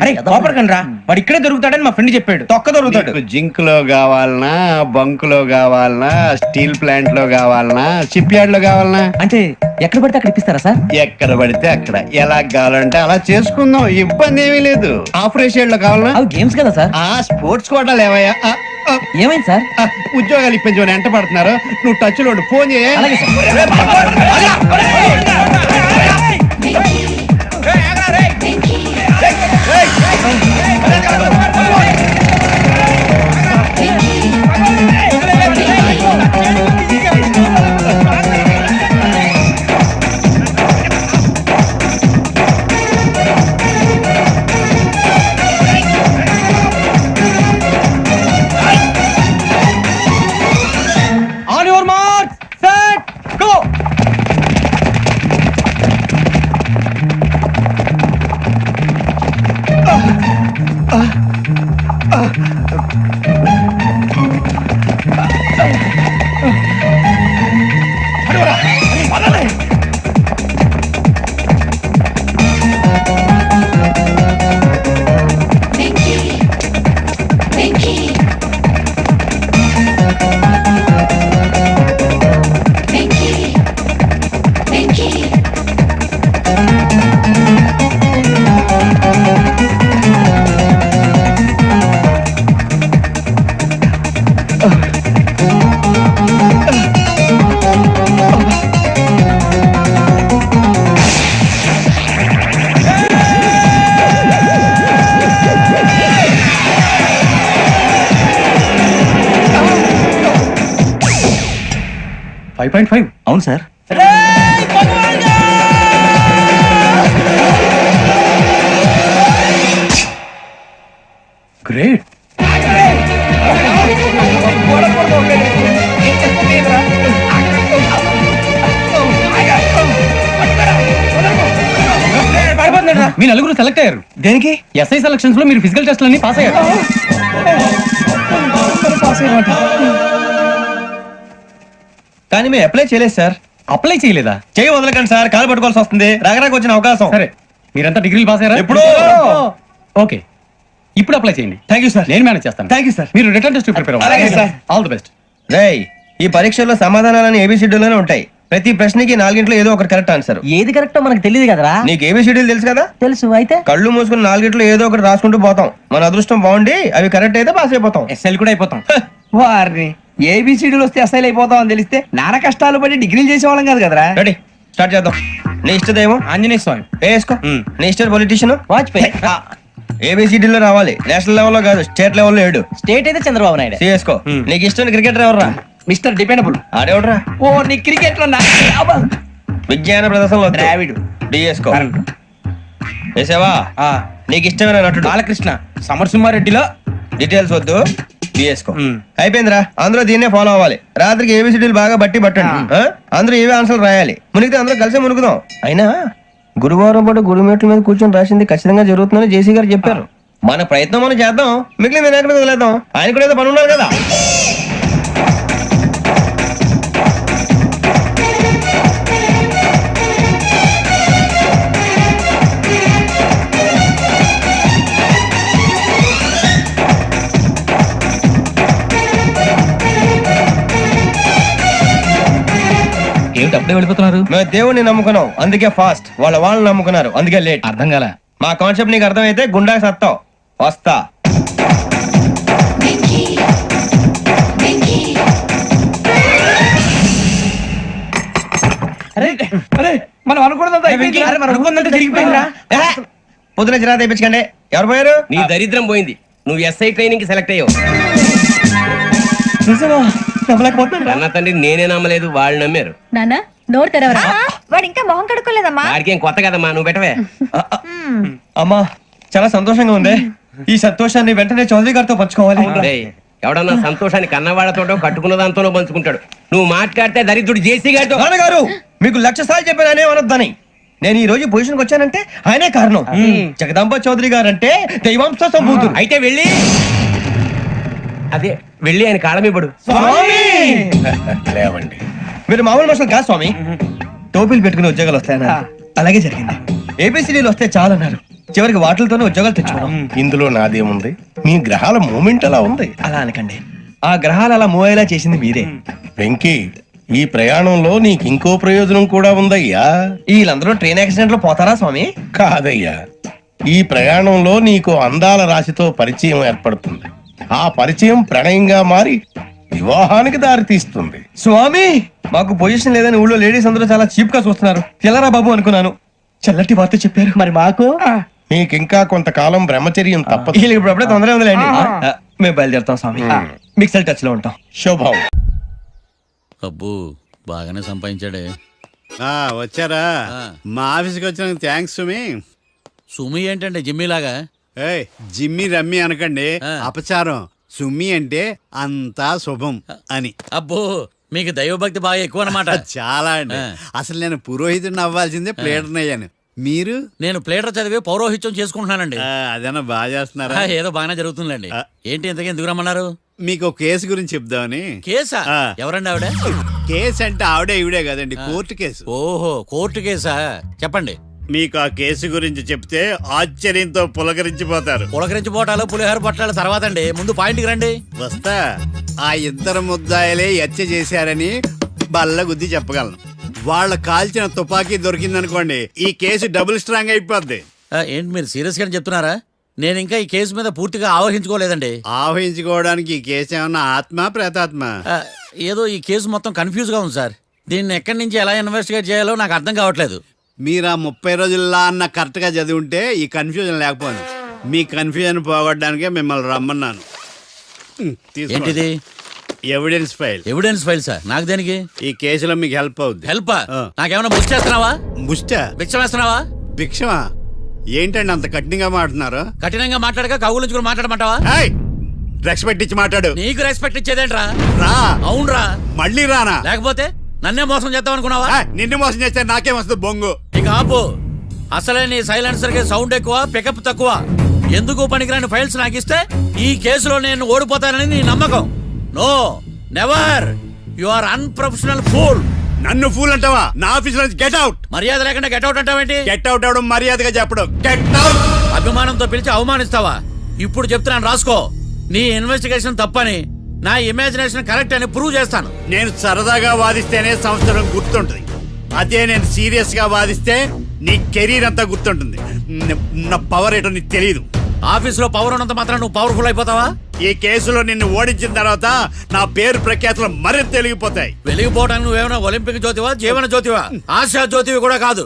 అరే కోపడకండి రా, వాడు ఇక్కడే దొరుకుతాడని మా ఫ్రెండ్ చెప్పాడు. తొక్క దొరుకుతాడు. జింక్ లో కావాలనా, బంక్ లో కావాలనా, స్టీల్ ప్లాంట్ లో కావాలనా, షిప్ యార్డ్ లో కావాలనా? అంటే ఎక్కడ పడితే అక్కడ ఇప్పిస్తారా సార్? ఎక్కడ పడితే అక్కడ, ఎలా కావాలంటే అలా చేసుకుందాం, ఇబ్బంది ఏమీ లేదు. ఆపరేషన్ లో కావాలనా? అవి గేమ్స్ కదా సార్. ఆ స్పోర్ట్స్ కోటాలు ఏమయ్యా? ఏమైంది సార్? ఉద్యోగాలు ఇప్పించమని ఎంట పడుతున్నారు. నువ్వు టచ్ లో ఫోన్ చేయ. On your mark, set, go. అవును సార్. గ్రేట్. మీ నలుగురు సెలెక్ట్ అయ్యారు. దేనికి? ఎస్ఐ సెలక్షన్స్ లో మీరు ఫిజికల్ టెస్ట్ అన్ని పాస్ అయ్యారు. కానీ మేము అప్లై చేయలేదు సార్. అప్లై చేయలేదా? చేయి వదలకండి సార్, కాలు పట్టుకోవాల్సి వస్తుంది. రాగరాకు వచ్చిన అవకాశం. సరే, మీరంతా డిగ్రీలు పాస్ అయ్యారా? ఎప్పుడు? ఓకే, ఇప్పుడు అప్లై చేయండి. థ్యాంక్ యూ సార్, నేను మేనేజ్ చేస్తాను. Thank you sir. మీరు రిటర్న్ టెస్ట్ ప్రిపేర్ అవ్వాలి. అలాగే సార్. All the best. రేయ్, ఈ పరీక్షల్లో సమాధానాలని ఏబిసిడ్యూల్లోనే ఉంటాయి. ప్రతి ప్రశ్నకి 4 ఏదో ఒకటి కరెక్ట్ ఆన్సర్. ఏది కరెక్టో మనకు తెలియదు కదరా. నీకు ఏబిసిడ్యూల్ తెలుసు కదా? తెలుసు. అయితే కళ్ళు మూసుకుని 4 ఏదో ఒకటి రాసుకుంటూ పోతాం. మన అదృష్టం బాగుండి అవి కరెక్ట్ అయితే పాస్ అయిపోతాం. ఎస్ఎల్ కూడా అయిపోతాం. వారిని ఏబిసిడీలు వస్తే అసైల్ అయిపోతాం అని తెలిస్తే నాన్న కష్టాలు పడి డిగ్రీలు చేసేవాళ్ళం కాదు కదరా. రెడీ, స్టార్ట్ చేద్దాం. నీ ఇష్టదేమో ఆంజనేయ స్వామి. వేసుకో. నీ ఇష్ట పొలిటీషియన్ వాజ్పేయి. ఏబిసిడీలో రావాలి, నేషనల్ లెవెల్లో కాదు, స్టేట్ లెవెల్లో 7. స్టేట్ అయితే చంద్రబాబు నాయుడు. సిఎస్కో. నీకు ఇష్టం క్రికెటర్ ఎవర్రా? Mister dependable. ఆడేవడరా? ఓ, నీ క్రికెట్ లో విజ్ఞాన ప్రదర్శనలో ద్రావిడు. డిఎస్కో. వేసావా? నీకు ఇష్టమైన నటుడు? బాలకృష్ణ. సమరసింహారెడ్డిలో డీటెయిల్స్ వద్దు, బిఎస్కో. అయిపోయిందిరా, అందరూ దీన్నే ఫాలో అవ్వాలి. రాత్రికి ఏబిసిడీలు బాగా బట్టి పట్టండి. అందరూ ఏవే ఆన్సర్లు రాయాలి. మునిగితే అందరూ కలిసి మునుగుదాం. అయినా గురువారం పాటు గురుమేట్ల మీద కూర్చొని రాసింది ఖచ్చితంగా జరుగుతుందని జేసీ గారు చెప్పారు. మన ప్రయత్నం మనం చేద్దాం, మిగిలిన వినాయకుడికి వదిలేద్దాం. ఆయన కూడా ఏదో పని ఉన్నారు కదా. ఏమిటి అప్పుడే వెళ్ళిపోతున్నారు? మేము దేవుడిని నమ్ముకున్నాం, అందుకే ఫాస్ట్. వాళ్ళని నమ్ముకున్నారు, అందుకే లేట్. అర్థం కాల. మా కాన్సెప్ట్ నీకు అర్థమైతే గుండా సత్తావు. వస్తా. మనం అనుకున్నదంతా పొద్దున జిరా తెప్పించకండి. ఎవరు పోయారు? నీ దరిద్రం పోయింది. నువ్వు ఎస్ఐ ట్రైనింగ్ కి సెలెక్ట్ అయ్యావు. నమ్మలేకపోతున్నా. అన్న తండ్రి నేనే నమ్మలేదు, వాళ్ళు నమ్మారు. నాన్న నోరు తెరవరా వాడు ఇంకా మొహం కడుక్కోలేదమ్మా. వాడికి ఏం కొత్త కదమ్మా, నువ్వు పెట్టవే. అమ్మా చాలా సంతోషంగా ఉంది. ఈ సంతోషాన్ని వెంటనే చౌదరి గారితో పంచుకోవాలి. డేయ్, ఎవడన్నా సంతోషాన్ని కన్నవాళ్లతోటో కట్టుకున్న దాంతోనో పంచుకుంటాడు. నువ్వు మాట్లాడితే దరిద్రుడు జేసీ గారితో. నాన్నగారు మీకు 1,00,000 సార్లు చెప్పాననే అనొద్దని. నేను ఈ రోజు పొజిషన్కి వచ్చానంటే ఆయనే కారణం. జగదాంబ చౌదరి గారు అంటే దైవాంశ సంభూతుడు. అయితే వెళ్ళి అదే వెళ్ళి ఆయన కాళమివ్వడు. లేవండి. మీరు మామూలు మనుషులు కాదు స్వామి. టోపీలు పెట్టుకుని ఉద్యోగాలు వస్తాయన్నారు, అలాగే జరిగింది. ఏబిసిడీలు వస్తే చాలన్నారు, చివరికి వాటిలతోనే ఉద్యోగాలు తెచ్చుకోవడం. ఇందులో నాదేముంది? మీ గ్రహాల మూమెంట్ అలా ఉంది. అలా అనకండి, ఆ గ్రహాలు అలా మూవ్ అయ్యేలా చేసింది మీరే. వెంకీ, ఈ ప్రయాణంలో నీకు ఇంకో ప్రయోజనం కూడా ఉందయ్యా. వీళ్ళందరూ ట్రైన్ యాక్సిడెంట్ లో పోతారా స్వామి? కాదయ్యా, ఈ ప్రయాణంలో నీకు అందాల రాశితో పరిచయం ఏర్పడుతుంది. ఆ పరిచయం ప్రణయంగా మారి వివాహానికి దారితీస్తుంది. స్వామి మాకు పొజిషన్ లేదని ఊళ్ళో లేడీస్ అందరూ చాలా చీప్ గా చూస్తున్నారు. తెల్లరా బాబు అనుకున్నాను, చల్లటి వార్త చెప్పారు. మరి మాకు నీకింకా కొంతకాలం బ్రహ్మచర్యం తప్పదు. వీళ్ళకి ఇప్పుడు అప్పుడే తొందరగా ఉందిలేండి. మేము బయలుదేరుతాం స్వామి, మిక్సెల్ టచ్ లో ఉంటాం. శుభం. అబ్బో బాగానే సంపాదించాడే. వచ్చారా? మా ఆఫీస్కి వచ్చినందుకు థ్యాంక్స్ సుమి. సుమి ఏంటంటే జిమ్మీలాగా? ఏయ్, జిమ్మి రమ్మి అనకండి, అపచారం. సుమి అంటే అంతా శుభం అని. అబ్బో మీకు దైవభక్తి బాగా ఎక్కువ అన్నమాట. చాలా అండి. అసలు నేను పురోహితుడిని అవ్వాల్సిందే ప్లేటర్ని అయ్యాను. మీరు? నేను ప్లేటర్ చదివి పౌరోహిత్యం చేసుకుంటున్నానండి. అదేనా బాగా చేస్తున్నారా? ఏదో బాగానే జరుగుతుందండి. ఏంటి ఇంతకీ ఎందుకు రమ్మన్నారు? మీకు ఒక కేసు గురించి చెప్దామని. కేసా? ఎవరండి ఆవిడ? కేసు అంటే ఆవిడే ఈవిడే కదండి, కోర్టు కేసు. ఓహో, కోర్టు కేసా? చెప్పండి. మీకు ఆ కేసు గురించి చెప్తే ఆశ్చర్యంతో పులకరించిపోతారు. పులకరించిపోవటాలు పులిహోర పట్టాల తర్వాత అండి, ముందు పాయింట్కి రండి. వస్తా. ఆ ఇద్దరు ముద్దాయలే హత్య చేశారని బల్లగుద్ది చెప్పగలను. వాళ్ళ కాల్చిన తుపాకీ దొరికిందనుకోండి, ఈ కేసు డబుల్ స్ట్రాంగ్ అయిపోద్ది. ఏంటి మీరు సీరియస్ గానే చెప్తున్నారా? నేను ఇంకా ఈ కేసు మీద పూర్తిగా ఆవహించుకోలేదండి. ఆవహించుకోవడానికి ఈ కేసు ఏమన్నా ఆత్మ ప్రేతాత్మ? ఏదో ఈ కేసు మొత్తం కన్ఫ్యూజ్ గా ఉంది సార్. దీన్ని ఎక్కడి నుంచి ఎలా ఇన్వెస్టిగేట్ చేయాలో నాకు అర్థం కావట్లేదు. మీరు ఆ 30 రోజుల్లో అన్న కరెక్ట్ గా చదివి ఉంటే ఈ కన్ఫ్యూజన్ లేకపోయింది. మీ కన్ఫ్యూజన్ పోగొట్టడానికే మిమ్మల్ని రమ్మన్నాను. ఏంటిది? Evidence file. Evidence file sir? నాకు దేనికి? ఈ కేసులో మీకు హెల్ప్ అవుద్ది. హెల్ప్? నాకేమైనా బుక్ చేస్తున్నావా? ముష్ట భిక్ష వేస్తున్నావా? భిక్షమా? ఏంటండి అంత కఠినంగా మాట్లాడుతున్నారు? కఠినంగా మాట్లాడక కవులు మాట్లాడమంటావా? రెస్పెక్ట్ ఇచ్చి మాట్లాడు. నీకు రెస్పెక్ట్ ఇచ్చేదేంట్రా? రా. అవునరా? మళ్ళీ రానా? లేకపోతే నన్నే మోసం చేద్దాం అనుకున్నావా? నిన్ను మోసం చేస్తే నాకేం వస్తుంది బొంగు? ఇక ఆపు. అసలే నీ సైలెన్సర్ కి సౌండ్ ఎక్కువ, పికప్ తక్కువ. ఎందుకు పనికిరాని ఫైల్స్ నాకు ఇస్తే ఈ కేసులో నేను ఓడిపోతానని నీ నమ్మకం. No, never. You are unprofessional fool. నన్ను ఫూల్ అంటావా? నా ఆఫీస్ నుంచి గెట్ అవుట్. మర్యాద లేకుండా గెట్ అవుట్ అంటావేంటి? గెట్ అవుట్ అవడం మర్యాదగా చెప్పడం. Get out. అభిమానంతో పిలిచి అవమానిస్తావా? ఇప్పుడు చెప్తున్నాను రాసుకో. నీ ఇన్వెస్టిగేషన్ తప్పని, నా ఇమాజినేషన్ కరెక్ట్ అని ప్రూవ్ చేస్తాను. నేను సరదాగా వాదిస్తేనే సంవత్సరం గుర్తుంటుంది. అదే నేను సీరియస్ గా వాదిస్తే నీ కెరీర్ అంతా గుర్తుంటుంది. నా పవర్ ఏంటో నీకు తెలియదు. ఆఫీసులో పవర్ ఉన్నంత మాత్రం నువ్వు పవర్ఫుల్ అయిపోతావా? ఈ కేసులో నిన్ను ఓడించిన తర్వాత నా పేరు ప్రఖ్యాతులు మరింత వెలిగిపోతాయి. వెలిగిపోవడానికి నువ్వేమైనా ఒలింపిక్ జ్యోతివా, జీవన జ్యోతివా? ఆశా జ్యోతివి కూడా కాదు.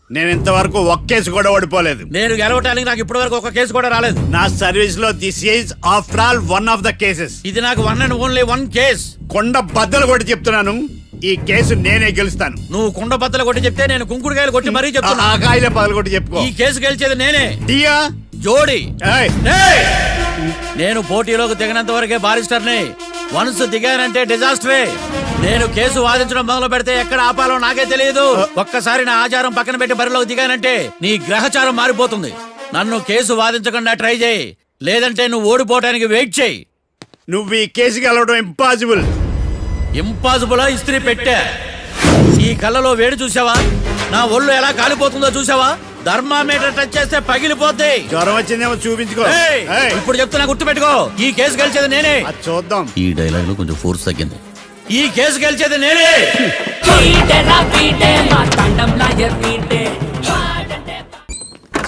నేను ఇంతవరకు ఒక్క కేసు కూడా ఓడిపోలేదు. నేను గెలవటానికి నాకు ఇప్పటి వరకు ఒక కేసు కూడా రాలేదు. నా సర్వీస్ లో this is after all one of the cases. ఇది నాకు one and only one case. కొండ బద్దలు కూడా చెప్తున్నాను, ఈ కేసు నేనే గెలుస్తాను. నువ్వు కుండ బద్దలు కొట్టి చెప్తే నేను కుంకుడుకాయలు కొట్టి మరీ చెప్తున్నా. ఆ కాయల పదలు కొట్టి చెప్పుకో. ఈ కేసు గెలిచేది నేనే. దియా జోడి. నేను పోటీలోకి దిగినంత వరకే బారిస్టర్ని. వన్స్ దిగానంటే డిజాస్టరే. నేను కేసు వాదించడం మొదలు పెడితే ఎక్కడ ఆపాలో నాకే తెలియదు. ఒక్కసారి నా ఆచారం పక్కన పెట్టి బరిలోకి దిగానంటే నీ గ్రహచారం మారిపోతుంది. నన్ను కేసు వాదించకుండా ట్రై చేయి, లేదంటే నువ్వు ఓడిపోవటానికి వెయిట్ చేయి. నువ్వు ఈ కేసు గెలవడం ఇంపాసిబుల్. ఇంపాసిబులా? ఇస్త్రీ పెట్టా. ఈ కళ్ళలో వేడి చూసావా? నా ఒళ్ళు ఎలా కాలిపోతుందో చూసావా? థర్మామీటర్ టచ్ చేస్తే పగిలిపోద్ది. జ్వరం వచ్చిందేమో చూపించుకో. ఇప్పుడు చెప్తున్నా, గుర్తు పెట్టుకో. ఈ కేసు గెలిచేది నేనే. చూద్దాం. ఈ డైలాగ్ లో కొంచెం ఫోర్స్ తగ్గింది. ఈ కేసు గెలిచేది నేనే.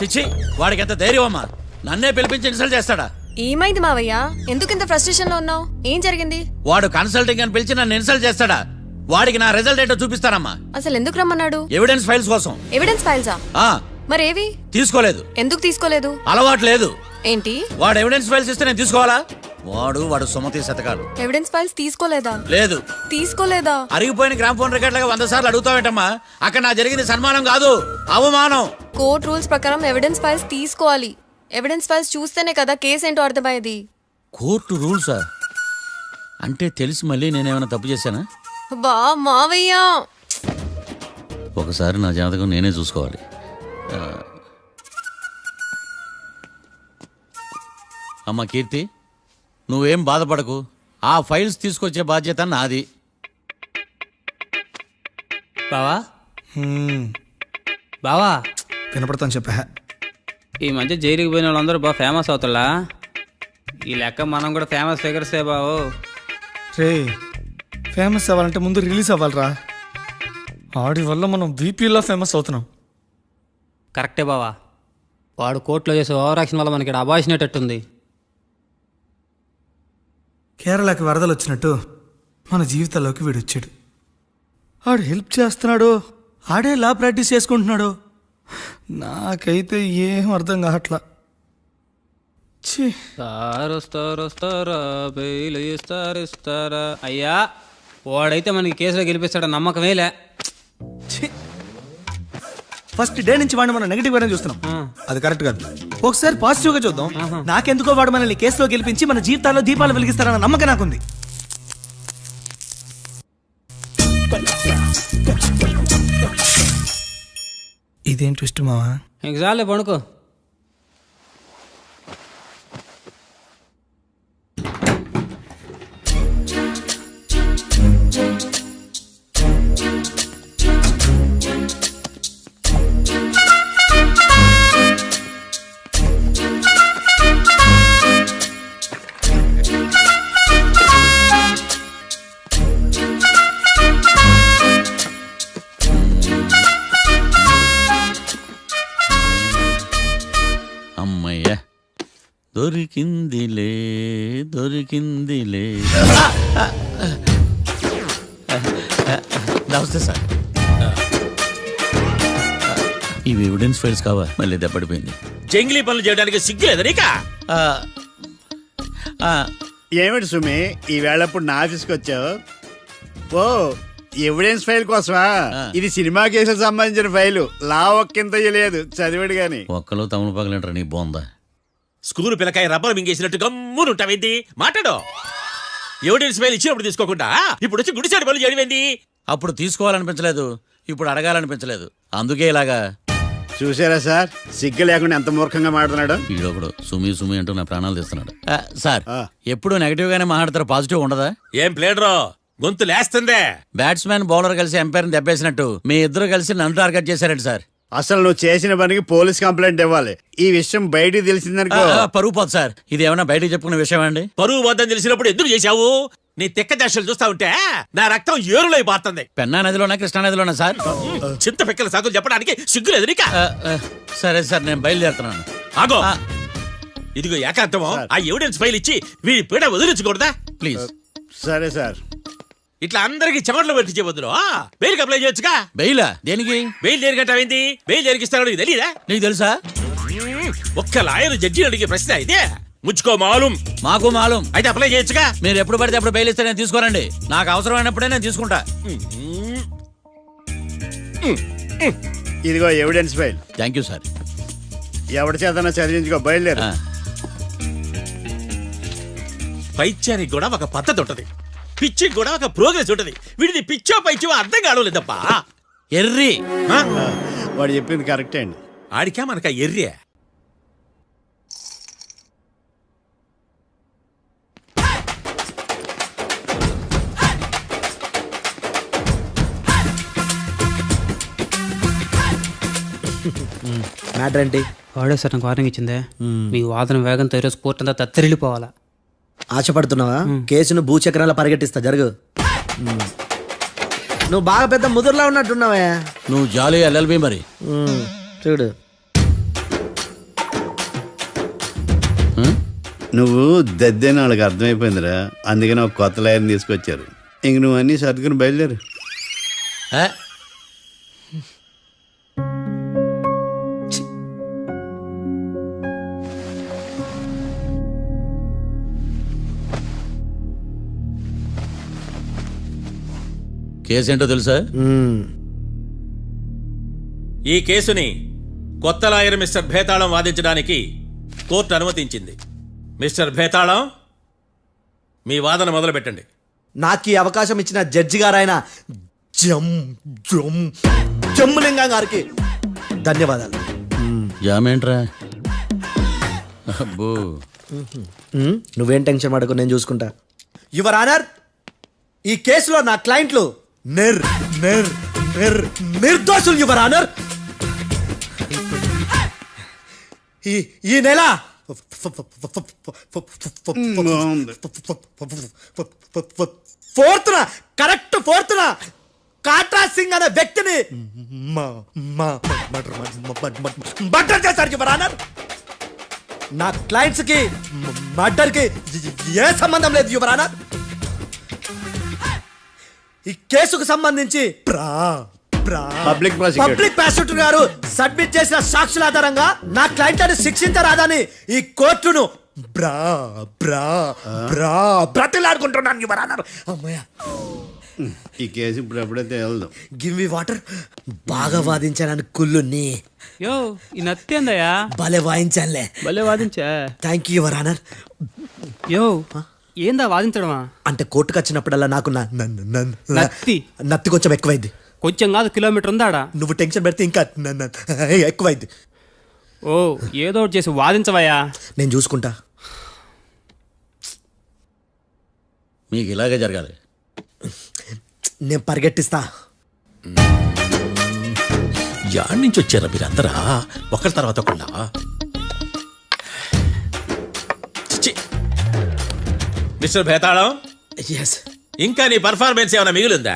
చిచ్చి, వాడికి ఎంత ధైర్యం అమ్మా! నన్నే పిలిపించి ఇన్సల్ట్ చేస్తాడా? ఏమైంది మావయ్య? ఎందుకు ఇంత ఫ్రస్ట్రేషన్ లో ఉన్నావు? ఏం జరిగింది? వాడు కన్సల్టింగ్ అని పిలిచి నన్ను ఇన్సల్ట్ చేస్తాడా? వాడికి నా రిజల్ట్ ఏంటో చూపిస్తానమ్మా. అసలు ఎందుకు రమ్మన్నాడు? ఎవిడెన్స్ ఫైల్స్ కోసం. ఎవిడెన్స్ ఫైల్సా? మరేవి? తీసుకోలేదు. ఎందుకు తీసుకోలేదు? అలవాటు లేదు. ఏంటి? వాడు ఎవిడెన్స్ ఫైల్స్ ఇస్తే నేను తీసుకోవాలా? వాడు సుమతి శతకాలు. ఎవిడెన్స్ ఫైల్స్ తీసుకోలేదా? లేదు. తీసుకోలేదా? అరిగిపోయిన గ్రామ్ ఫోన్ రికార్డులుగా 100 సార్లు అడుగుతావేంటమ్మా? అక్కడ నా జరిగింది సన్మానం కాదు, అవమానం. కోర్ట్ రూల్స్ ప్రకారం ఎవిడెన్స్ ఫైల్స్ తీసుకోవాలి. ఎవిడెన్స్ ఫైల్స్ చూస్తేనే కదా కేసు ఏంటో అర్థమయ్యేది. కోర్టు రూల్సా? అంటే తెలిసి మళ్ళీ నేనేమైనా తప్పు చేశానా? బా మావయ్య, ఒకసారి నా జాతకం నేనే చూసుకోవాలి. అమ్మ కీర్తి, నువ్వేం బాధపడకు. ఆ ఫైల్స్ తీసుకొచ్చే బాధ్యత నాది. బావా బావా వినపడతాను చెప్పా. ఈ మధ్య జైలుకి పోయిన వాళ్ళందరూ బాగా ఫేమస్ అవుతారా? ఈ లెక్క మనం కూడా ఫేమస్ ఫిగర్సే బావు. రే, ఫేమస్ అవ్వాలంటే ముందు రిలీజ్ అవ్వాలిరా. ఆడి వల్ల మనం బీపీలో ఫేమస్ అవుతున్నాం. కరెక్టే బావా. వాడు కోర్టులో చేసే ఓవర్ యాక్షన్ వల్ల మనకి అబాయిసినట్టుంది. కేరళకి వరదలు వచ్చినట్టు మన జీవితాల్లోకి వీడు వచ్చాడు. ఆడు హెల్ప్ చేస్తున్నాడు, ఆడే లా ప్రాక్టీస్ చేసుకుంటున్నాడు. నాకైతే ఏం అర్థం కావట్లా. ఛీ, వస్తారా బెయిల్ ఇస్తారా? అయ్యా, వాడైతే మనకి కేసులో గెలిపిస్తాడ నమ్మకమేలే. ఫస్ట్ డే నుంచి వాడిని మనం నెగిటివ్ గానే చూస్తున్నాం. అది కరెక్ట్ కాదు. ఒకసారి పాజిటివ్ గా చూద్దాం. నాకెందుకో వాడు మనల్ని కేసులో గెలిపించి మన జీవితాల్లో దీపాలు వెలిగిస్తారన్న నమ్మకం నాకుంది. ఇదేం ట్విస్ట్ మావా? ఎగ్జామ్లే పడుకో. అమ్మయ్య, దొరికిందిలే. నమస్తే సార్. ఇవి ఎవిడెన్స్ ఫైల్స్ కావా? మళ్ళీ దెబ్బడిపోయింది. జంగిలీ పనులు చేయడానికి సిగ్గులేదు నీకా? ఏమిటి సుమి, ఈ వేళప్పుడు నా ఆఫీస్కి వచ్చావు? ఓ, ఎవిడెన్స్ ఫైల్ కోసమా? ఇది సినిమా కేసులకు సంబంధించిన ఫైలు. లా ఒక్కింత లేదు, చదివాడు గాని. ఒక్కలో తమను పగలంటారా నీ బోందా? School పిల్లకాయ rubber మింగేసినట్టు గమ్మునుంటావేంది? మాట్లాడు. ఎవిడెన్స్ ఫైల్ ఇచ్చినప్పుడు తీసుకోకుండా ఇప్పుడు వచ్చి గుడిసాడు పనులు చేయడమేంది? అప్పుడు తీసుకోవాలనిపించలేదు, ఇప్పుడు అడగాలనిపించలేదు, అందుకే ఇలాగా. చూసారా సార్, సిగ్గు లేకుండా ఎంత మూర్ఖంగా మాట్లాడుతున్నాడు. ఈడొకడు సుమి అంటూ నా ప్రాణాలు తీస్తున్నాడు. సార్, ఎప్పుడు నెగిటివ్ గానే మాట్లాడతారు, పాజిటివ్ ఉండదా? ఏం ప్లేడరో గొంతు లేస్తుందే. బ్యాట్స్మెన్ బౌలర్ కలిసి ఎంపైర్ దెబ్బేసినట్టు మీ ఇద్దరు కలిసి నన్ను టార్గెట్ చేశారండి సార్. అసలు నువ్వు చేసిన పనికి పోలీస్ కంప్లైంట్ ఇవ్వాలి. ఈ విషయం బయటికి తెలిసిందనుకో పరువు పోదు సార్. ఇది ఏమన్నా బయటికి చెప్పుకున్న విషయం అండి? పరువు వద్దని తెలిసినప్పుడు ఎందుకు చేశావు? నీ తెక్క దశలు చూస్తా ఉంటే నా రక్తం ఏరులై పారుతుంది. పెన్నా నదిలోనా కృష్ణా నదిలోనా సార్? చింత పిక్కల సాకులు చెప్పడానికి సిగ్గులేదు నీకా? సరే సార్, నేను బయలుదేరుతున్నాను. ఆగో, ఇదిగో ఏకాంతమో ఆ ఎవిడెన్స్ ఫైల్ ఇచ్చి వీడి పీడ వదిలించకూడదా? ప్లీజ్. సరే సార్. ఇట్లా అందరికి చెమటలు పెట్టి చేయవద్దు. బెయిల్ అప్లై చేయొచ్చుగా. బెయిలా? దేనికి? బెయిల్ దేనికంటావేంది? బెయిల్ దేనికిస్తాడో నీకు తెలీదా? నీకు తెలుసా? ఒక్క లాయర్ జడ్జి అడిగే ప్రశ్న ఇదే. ముచ్చుకో మాలూం. మాకు మాలూం. అయితే అప్లై చేయొచ్చుగా. మీరు ఎప్పుడు పడితే అప్పుడు బెయిల్ ఇస్తే నేను తీసుకోరండి. నాకు అవసరమైనప్పుడే నేను తీసుకుంటా. ఇదిగో evidence file. Thank you sir. ఎవరి చేతనా చదివించుకో, బయలుదేరు. పైత్యానికి కూడా ఒక పద్ధతి ఉంటది, పిచ్చికి కూడా ఒక ప్రోగ్రెస్ ఉంటది. వీడిది పిచ్చో పైచో అర్థం కావలేదప్పా. ఎర్రి. వాడు చెప్పింది కరెక్టే అండి. ఆడికా మనక ఎర్రే. మ్యాటర్ ఏంటి? వాడే సార్ నాకు వార్నింగ్ ఇచ్చిందే. మీ వాదన వేగంతో ఈరోజు కోర్టు అంతా తత్తరిల్లిపోవాలా. ఆశపడుతున్నావా? కేసును భూచక్రాల పరిగెట్టిస్తా, జరుగు. నువ్వు బాగా పెద్ద ముదురులా ఉన్నట్టున్నావే. నువ్వు జాలి ఎల్ఎల్బి మరి. చూడు, నువ్వు దద్దేని వాళ్ళకి అర్థమైపోయిందిరా. అందుకని ఒక కొత్త లాయర్ని తీసుకొచ్చారు. ఇంక నువ్వు అన్నీ సర్దుకుని బయలుదేరు. కేసు ఏంటో తెలుసా? ఈ కేసుని కొత్త లాయర్ మిస్టర్ భేతాళం వాదించడానికి కోర్టు అనుమతించింది. మిస్టర్ భేతాళం, మీ వాదన మొదలు పెట్టండి. నాకు ఈ అవకాశం ఇచ్చిన జడ్జి గారైన జమ్ములింగం గారికి ధన్యవాదాలు. జామేంట్రా? అబ్బో, నువ్వేం టెన్షన్ పడకు, నేను చూసుకుంటా. యువర్ ఆనర్, ఈ కేసులో నా క్లయింట్లు నిర్దోషులు యువర్ ఆనర్. ఈ నెల ఫోర్త్న కాట్రా సింగ్ అనే వ్యక్తిని మర్డర్ చేశారు యువర్ ఆనర్. నా క్లయింట్స్ కి మర్డర్ కి ఏ సంబంధం లేదు యువర్ ఆనర్. ఈ కేసుకు సంబంధించి పబ్లిక్ ప్రాసిక్యూటర్ గారు సబ్మిట్ చేసిన సాక్షుల ఆధారంగా నా క్లయింట్లను శిక్షించరాదని ఈ కోర్టును బ్రతిలాడుకుంటున్నాను యువర్ ఆనర్. అమ్మయ్య, ఈ కేసు ఇప్పుడు ఎప్పుడైతే వెళ్దాం. Give me water. బాగా వాదించానని కుళ్ళుని యో ఈ నత్తేందయ్యా, భలే వాయించానులే. భలే వాదించా. Thank you your honour. యో ఏందా వాదించడమా? అంటే కోర్టుకు వచ్చినప్పుడల్లా నాకు నత్తి కొంచెం ఎక్కువైంది. కొంచెం కాదు, కిలోమీటర్ ఉందాడా. నువ్వు టెన్షన్ పెడితే ఇంకా ఎక్కువైంది. ఓ ఏదో ఒకటి చేసి వాదించవయ్యా. నేను చూసుకుంటా. మీకు ఇలాగే జరగాలి. నేను పరిగెట్టిస్తా. యాడ్ నుంచి వచ్చారా మీరందరా ఒకరి తర్వాత ఒకళ్ళ? మిస్టర్ భేతాళం, ఎస్ ఇంకా నీ పర్ఫార్మెన్స్ ఏమైనా మిగిలిందా?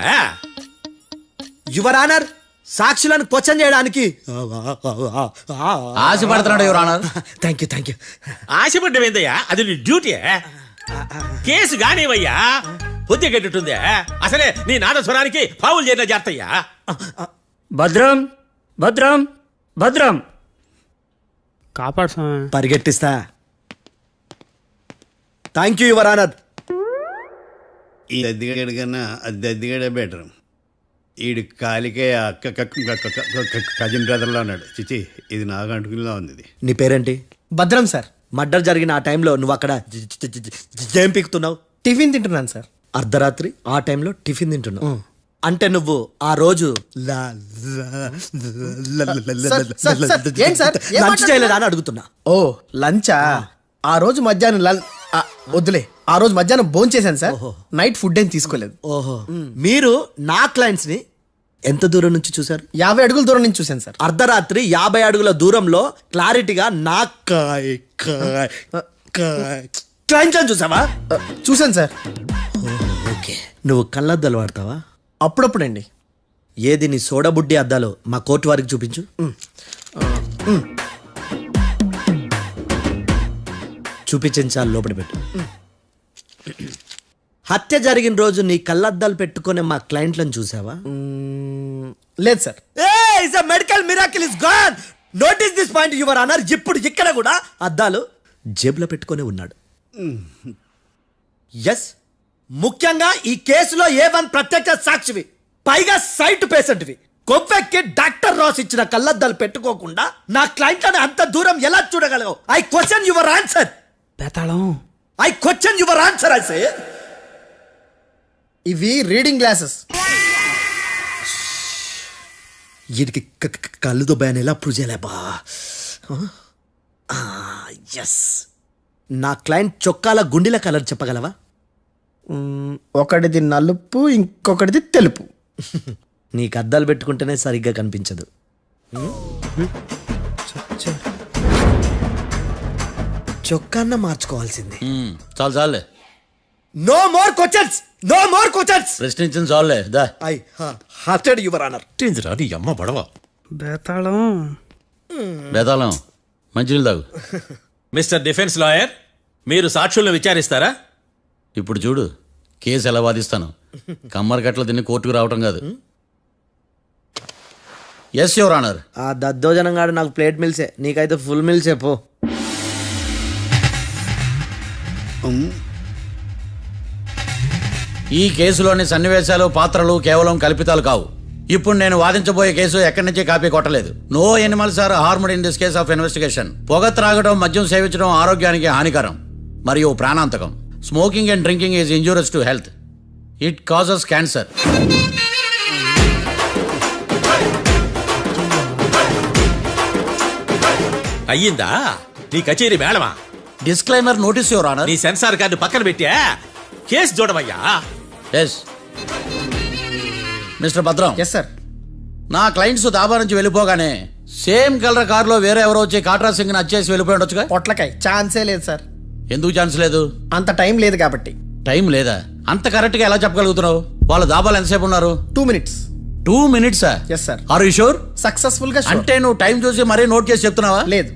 యువర్ ఆనర్, సాక్షులను క్వశ్చన్ చేయడానికి ఆశపడుతున్నాడు యువర్ ఆనర్. Thank you. ఆశపడ్డం ఏందయ్యా, అది నీ డ్యూటీ. కేసు గానేవయ్యా, బుద్ధి గట్టుందే. అసలే నీ నాదస్వరానికి పావులు చేరిన జాతయ్యా. భద్రం భద్రం భద్రం కాపాడు. పరిగెట్టిస్తా. Thank you your honour. ఈ అద్దెగడ కన్నా అద్దెగడే బెటర్. ఈడు కాలికే కజిన్ బ్రదర్లో ఉన్నాడు. చిచి, ఇది నాకు అంటుకునిలా ఉంది. ఇది నీ పేరేంటి? భద్రం సార్. మర్డర్ జరిగిన ఆ టైంలో నువ్వు అక్కడ ఏం పీకుతున్నావు? టిఫిన్ తింటున్నాను సార్. అర్ధరాత్రి ఆ టైంలో టిఫిన్ తింటున్నావు అంటే నువ్వు ఆ రోజు లంచ్ చేయలేదా అని అడుగుతున్నా. ఓ లంచా? ఆ రోజు మధ్యాహ్నం వద్దులే, ఆ రోజు మధ్యాహ్నం భోజనం చేశాను సార్. నైట్ ఫుడ్ ఏం తీసుకోలేదు. ఓహో, మీరు నా క్లయింట్స్ ని ఎంత దూరం నుంచి చూసారు? 50 అడుగుల దూరం నుంచి చూశాను సార్. అర్ధరాత్రి 50 అడుగుల దూరంలో క్లారిటీగా నా క్లయింట్స్ చూసావా? చూశాను సార్. ఓకే, నువ్వు కళ్ళద్దాలు వాడతావా? అప్పుడప్పుడండి. ఏది నీ సోడబుడ్డి అద్దాలు మా కోర్టు వారికి చూపించు. చూపించండి చాలు, లోపల పెట్టు. హత్య జరిగిన రోజు నీ కళ్ళద్దాలు పెట్టుకునే మా క్లయింట్లను చూసావా? లేదు sir. Medical miracle is gone. Notice this point your honour. ఇప్పుడు ఇక్కడ కూడా అద్దాలు జేబులో పెట్టుకొని ఉన్నాడు. ఎస్, ముఖ్యంగా ఈ కేసులో A1 ప్రత్యక్ష సాక్షివి, పైగా సైట్ పేషెంట్వి. కొవ్వెక్కి డాక్టర్ రాస్ ఇచ్చిన కళ్ళద్దాలు పెట్టుకోకుండా నా క్లయింట్లను అంత దూరం ఎలా చూడగలవు? I question your answer. బేతాళం, I question your answer. I say ఇవి రీడింగ్ గ్లాసెస్. వీడికి కళ్ళు దుబ్బాయని ఎలా ప్రూవ్ చేయలేబా? ఎస్, నా క్లయింట్ చొక్కాల గుండెల కలర్ చెప్పగలవా? ఒకటిది నలుపు, ఇంకొకటిది తెలుపు. నీకు అద్దాలు పెట్టుకుంటేనే సరిగ్గా కనిపించదు. చొక్కాన్న మార్చుకోవాల్సింది. చాలు చాలులే, no more questions, no more questions. ప్రశ్నించింది చాలులే. దా ఐ హార్టెడ్ యువర్ ఆనర్. నీ అమ్మ బడవ. బేతాళం, బేతాళం, మంచినీళ్ళు తాగు. మిస్టర్ డిఫెన్స్ లాయర్, మీరు సాక్షులను విచారిస్తారా? ఇప్పుడు చూడు కేసు ఎలా వాదిస్తాను. కమ్మరి కట్టలు తిని కోర్టుకు రావటం కాదు. Yes your honour. ఆ దద్దోజనంగాడు నాకు ప్లేట్ మిల్సే, నీకైతే ఫుల్ మిల్సే పో. ఈ కేసులోని సన్నివేశాలు పాత్రలు కేవలం కల్పితాలు కావు. ఇప్పుడు నేను వాదించబోయే కేసు ఎక్కడి నుంచి కాపీ కొట్టలేదు. No animals are harmed in this case of investigation. పొగ త్రాగడం, మద్యం సేవించడం ఆరోగ్యానికి హానికరం మరియు ప్రాణాంతకం. Smoking and drinking is injurious to health. It causes cancer. అయ్యిందా నీ కచేరీ మేడమా? Disclaimer notice your honour. నీ సెన్సార్ కార్డు పక్కన పెట్టా కేసు చూడమయ్యా. Yes mister Bhadram. Yes sir. నా క్లయింట్స్ దాబా నుంచి వెళ్ళిపోగానే సేమ్ కలర్ కారులో వేరే ఎవరో వచ్చి కాట్రా సింగ్ ని వచ్చేసి వెళ్ళిపోయి ఉండొచ్చుగా. పొట్లకాయ ఛాన్సే లేదు సార్. ఎందుకు ఛాన్స్ లేదు? అంత టైం లేదు కాబట్టి. టైం లేదా? అంత కరెక్ట్ గా ఎలా చెప్పగలుగుతున్నావు? వాళ్ళ దాబాలు ఎంతసేపు ఉన్నారు? 2 minutes. 2 minutes? Yes sir. Are you sure? Successful గా అంటే నువ్వు టైం చూసి మరీ నోట్ చేసి చెప్తున్నావా? లేదు.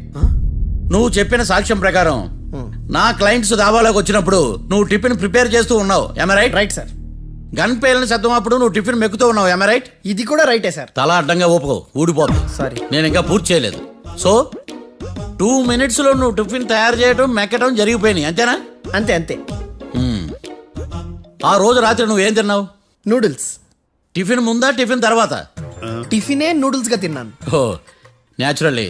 నువ్వు చెప్పిన సాక్ష్యం ప్రకారం నా క్లయింట్స్ దాబాలోకి వచ్చినప్పుడు నువ్వు టిఫిన్ ప్రిపేర్ చేస్తూ ఉన్నావు. ఎమ్ రైట్? Right sir. గన్ పేలిన శబ్దం అప్పుడు నువ్వు టిఫిన్ మెక్కుతూ ఉన్నావు. ఎమ్ రైట్? ఇది కూడా రైటే సార్. తల అడ్డంగా ఊపుకో, ఊడిపోతుంది. సారీ. నేను ఇంకా పూర్తి చేయలేదు. సో 2 minutes లో నువ్వు టిఫిన్ తయారు చేయడం, మెక్కడం జరిగిపోయినాయి, అంతేనా? అంతే అంతే. ఆ రోజు రాత్రి నువ్వేం తిన్నావు? నూడిల్స్. టిఫిన్ ముందా, టిఫిన్ తర్వాత? టిఫినే నూడిల్స్ గా తిన్నాను. ఓ న్యాచురల్లీ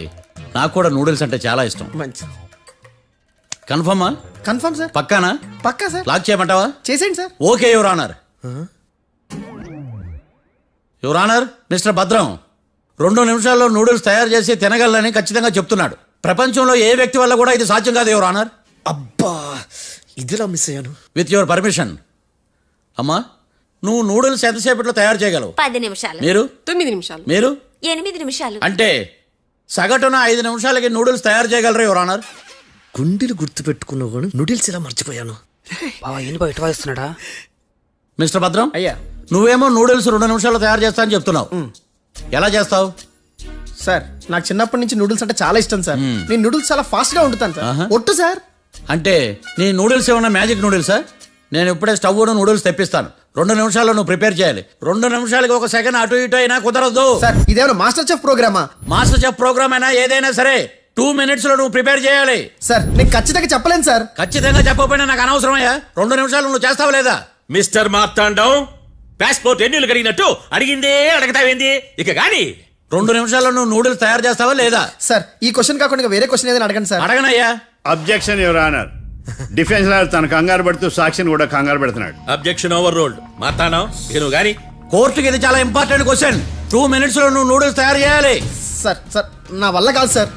నాకు కూడా నూడిల్స్ అంటే చాలా ఇష్టం. మంచి. కన్ఫర్మా? Confirm sir. పక్కానా? పక్కా సార్. లాక్ చేయమంటావా? చేసేయండి sir. Okay your honour. Your honour, mister Bhadram 2 నిమిషాల్లో నూడిల్స్ తయారు చేసి తినగలని ఖచ్చితంగా చెప్తున్నాడు. ప్రపంచంలో ఏ వ్యక్తి వల్ల కూడా ఇది సాధ్యం కాదు యువర్ ఆనర్. అబ్బా, ఇదిలా మిస్ అయ్యాను. With your permission. అమ్మా, నువ్వు నూడిల్స్ ఎంతసేపట్లో తయారు చేయగలవు? 10 నిమిషాలు. మీరు? 9 నిమిషాలు. మీరు? 8 నిమిషాలు. అంటే సగటున 5 నిమిషాలకి నూడిల్స్ తయారు చేయగలరు యువర్ ఆనర్. గుండెలు గుర్తు పెట్టుకున్నావు, నూడిల్స్ ఇలా మర్చిపోయాను. మిస్టర్ భద్రం, అయ్యా, నువ్వేమో నూడిల్స్ 2 నిమిషాల్లో తయారు చేస్తా అని చెప్తున్నావు. ఎలా చేస్తావు? సార్ నాకు చిన్నప్పటి నుంచి నూడిల్స్ అంటే చాలా ఇష్టం సార్. నేను నూడిల్స్ చాలా ఫాస్ట్ గా వండుతాను సార్. ఒట్టు సార్. అంటే నీ నూడిల్స్ ఏమన్నా మ్యాజిక్ నూడిల్సా? నేను ఇప్పుడే స్టవ్ నూడిల్స్ తెప్పిస్తాను. 2 నిమిషాల్లో నువ్వు ప్రిపేర్ చేయాలి. 2 నిమిషాలకి 1 సెకండ్ అటు ఇటు అయినా కుదరదు సార్. ఇదేమైనా మాస్టర్ చెఫ్ ప్రోగ్రామా? మాస్టర్ చెఫ్ ప్రోగ్రామ్ అయినా ఏదైనా సరే 2 minutes లో నువ్వు ప్రిపేర్ చేయాలి. సార్ నేను ఖచ్చితంగా చెప్పలేను సార్. ఖచ్చితంగా చెప్పకపోయినా నాకు అనవసరమయ్యా. 2 నిమిషాలు నువ్వు చేస్తావా లేదా? మిస్టర్ మార్తాండం, పాస్పోర్ట్ ఎన్నిలు కడిగినట్టు అడిగిందే అడగతావేంది ఇక గాని. 2 నిమిషాల్లో నువ్వు నూడిల్స్ తయారు చేస్తావా లేదా? సార్ ఈ క్వశ్చన్ కాకుండా వేరే క్వశ్చన్ ఏదైనా అడగండి సార్. అడగనయ్యా. Objection your honour. Defence lawyer తన కంగారు పడుతూ సాక్షిని కూడా కంగారు పెడుతున్నాడు. Objection over ruled. మార్తాండం, ఇక నువ్వు గాని. కోర్టుకి ఇది చాలా ఇంపార్టెంట్ క్వశ్చన్. 2 minutes లో నువ్వు నూడిల్స్ తయారు చేయాలి. సార్ సార్ నా వల్ల కాదు సార్.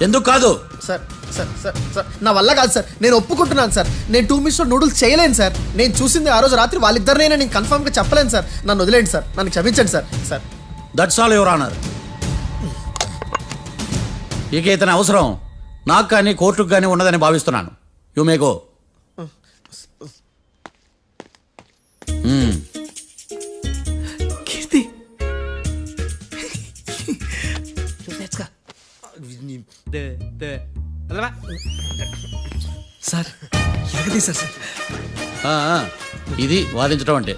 ఎందుకు కాదు? సార్ సార్ సార్ సార్ నా వల్ల కాదు సార్. నేను ఒప్పుకుంటున్నాను సార్. నేను 2 minutes లో నూడిల్స్ చేయలేను సార్. నేను చూసింది ఆ రోజు రాత్రి వాళ్ళిద్దరినైనా నేను కన్ఫర్మ్ గా చెప్పలేను సార్. నన్ను వదిలేండి సార్. నన్ను క్షమించండి sir. Sir that's all your honour. ఇక ఇతని అవసరం నాకు కానీ కోర్టుకు కానీ ఉన్నదని భావిస్తున్నాను. You may go. Keerthi sir ఎరగదీశారు సార్. ఇది వాదించడం అంటే.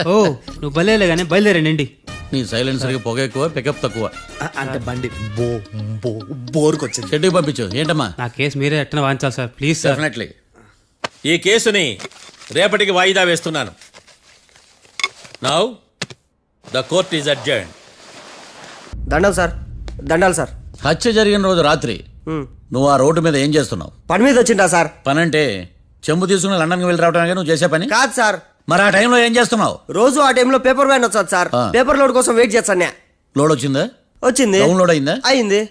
ఓ నువ్వు బలేలే కానీ బయలుదేరండి. నీ సైలెన్సర్కి పొగ ఎక్కువ, పికప్ తక్కువ. అంటే బండి బోర్కి వచ్చింది. షెడ్యూల్ పంపించు. ఏంటమ్మా? నా కేసు మీరే ఎట్టన వాంచాలి సార్, ప్లీజ్ సార్. డెఫినెట్లీ. ఈ కేసుని రేపటికి వాయిదా వేస్తున్నాను. Now the court is adjourned. దండాలు సార్. దండాలు సార్. హత్య జరిగిన రోజు రాత్రి నువ్వు ఆ రోడ్డు మీద ఏం చేస్తున్నావు? పని మీద వచ్చిందా సార్? పని అంటే చెంబు తీసుకుని లండన్కి వెళ్ళి రావడానికి నువ్వు చేసే పని కాదు సార్. మరి ఆ టైంలో ఏం చేస్తున్నావు? రోజు ఆ టైంలో పేపర్ వ్యాన్ వచ్చాది సార్. పేపర్ లోడ్ కోసం వెయిట్ చేస్తాను. లోడ్ వచ్చిందా? వచ్చింది. డౌన్లోడ్ అయిందా? అయింది.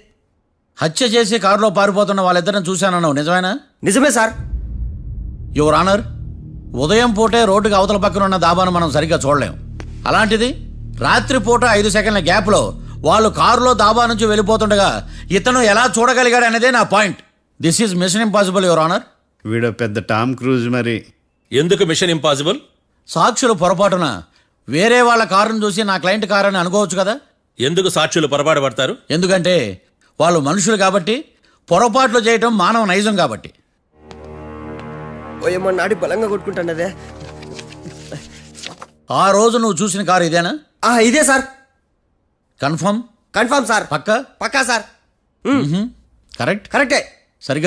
హత్య చేసి కారులో పారిపోతున్న వాళ్ళిద్దరిని చూశానన్నావు, నిజమేనా? నిజమే సార్. యువర్ ఆనర్, ఉదయం పూటే రోడ్డుకి అవతల పక్కన ఉన్న దాబాను మనం సరిగ్గా చూడలేం. అలాంటిది రాత్రి పూట 5 సెకండ్ల గ్యాప్లో వాళ్ళు కారులో దాబా నుంచి వెళ్ళిపోతుండగా ఇతను ఎలా చూడగలిగాడు అనేదే నా point. This is mission impossible your honour. వీడు పెద్ద టామ్ క్రూజ్ మరి. ఎందుకు మిషన్ ఇంపాసిబుల్? సాక్షులు పొరపాటున వేరే వాళ్ళ కారును చూసి నా క్లయింట్ కారు అని అనుకోవచ్చు కదా. ఎందుకు సాక్షులు పొరపాటు పడతారు? ఎందుకంటే వాళ్ళు మనుషులు కాబట్టి, పొరపాట్లు చేయటం మానవ నైజం కాబట్టి. నాడి బలంగా కొట్టుకుంటానదే. ఆ రోజు నువ్వు చూసిన కారు ఇదేనా? ఇదే సార్. కన్ఫర్మ్? Confirm sir. పక్కా? పక్కా సార్. కరెక్ట్? కరెక్టే.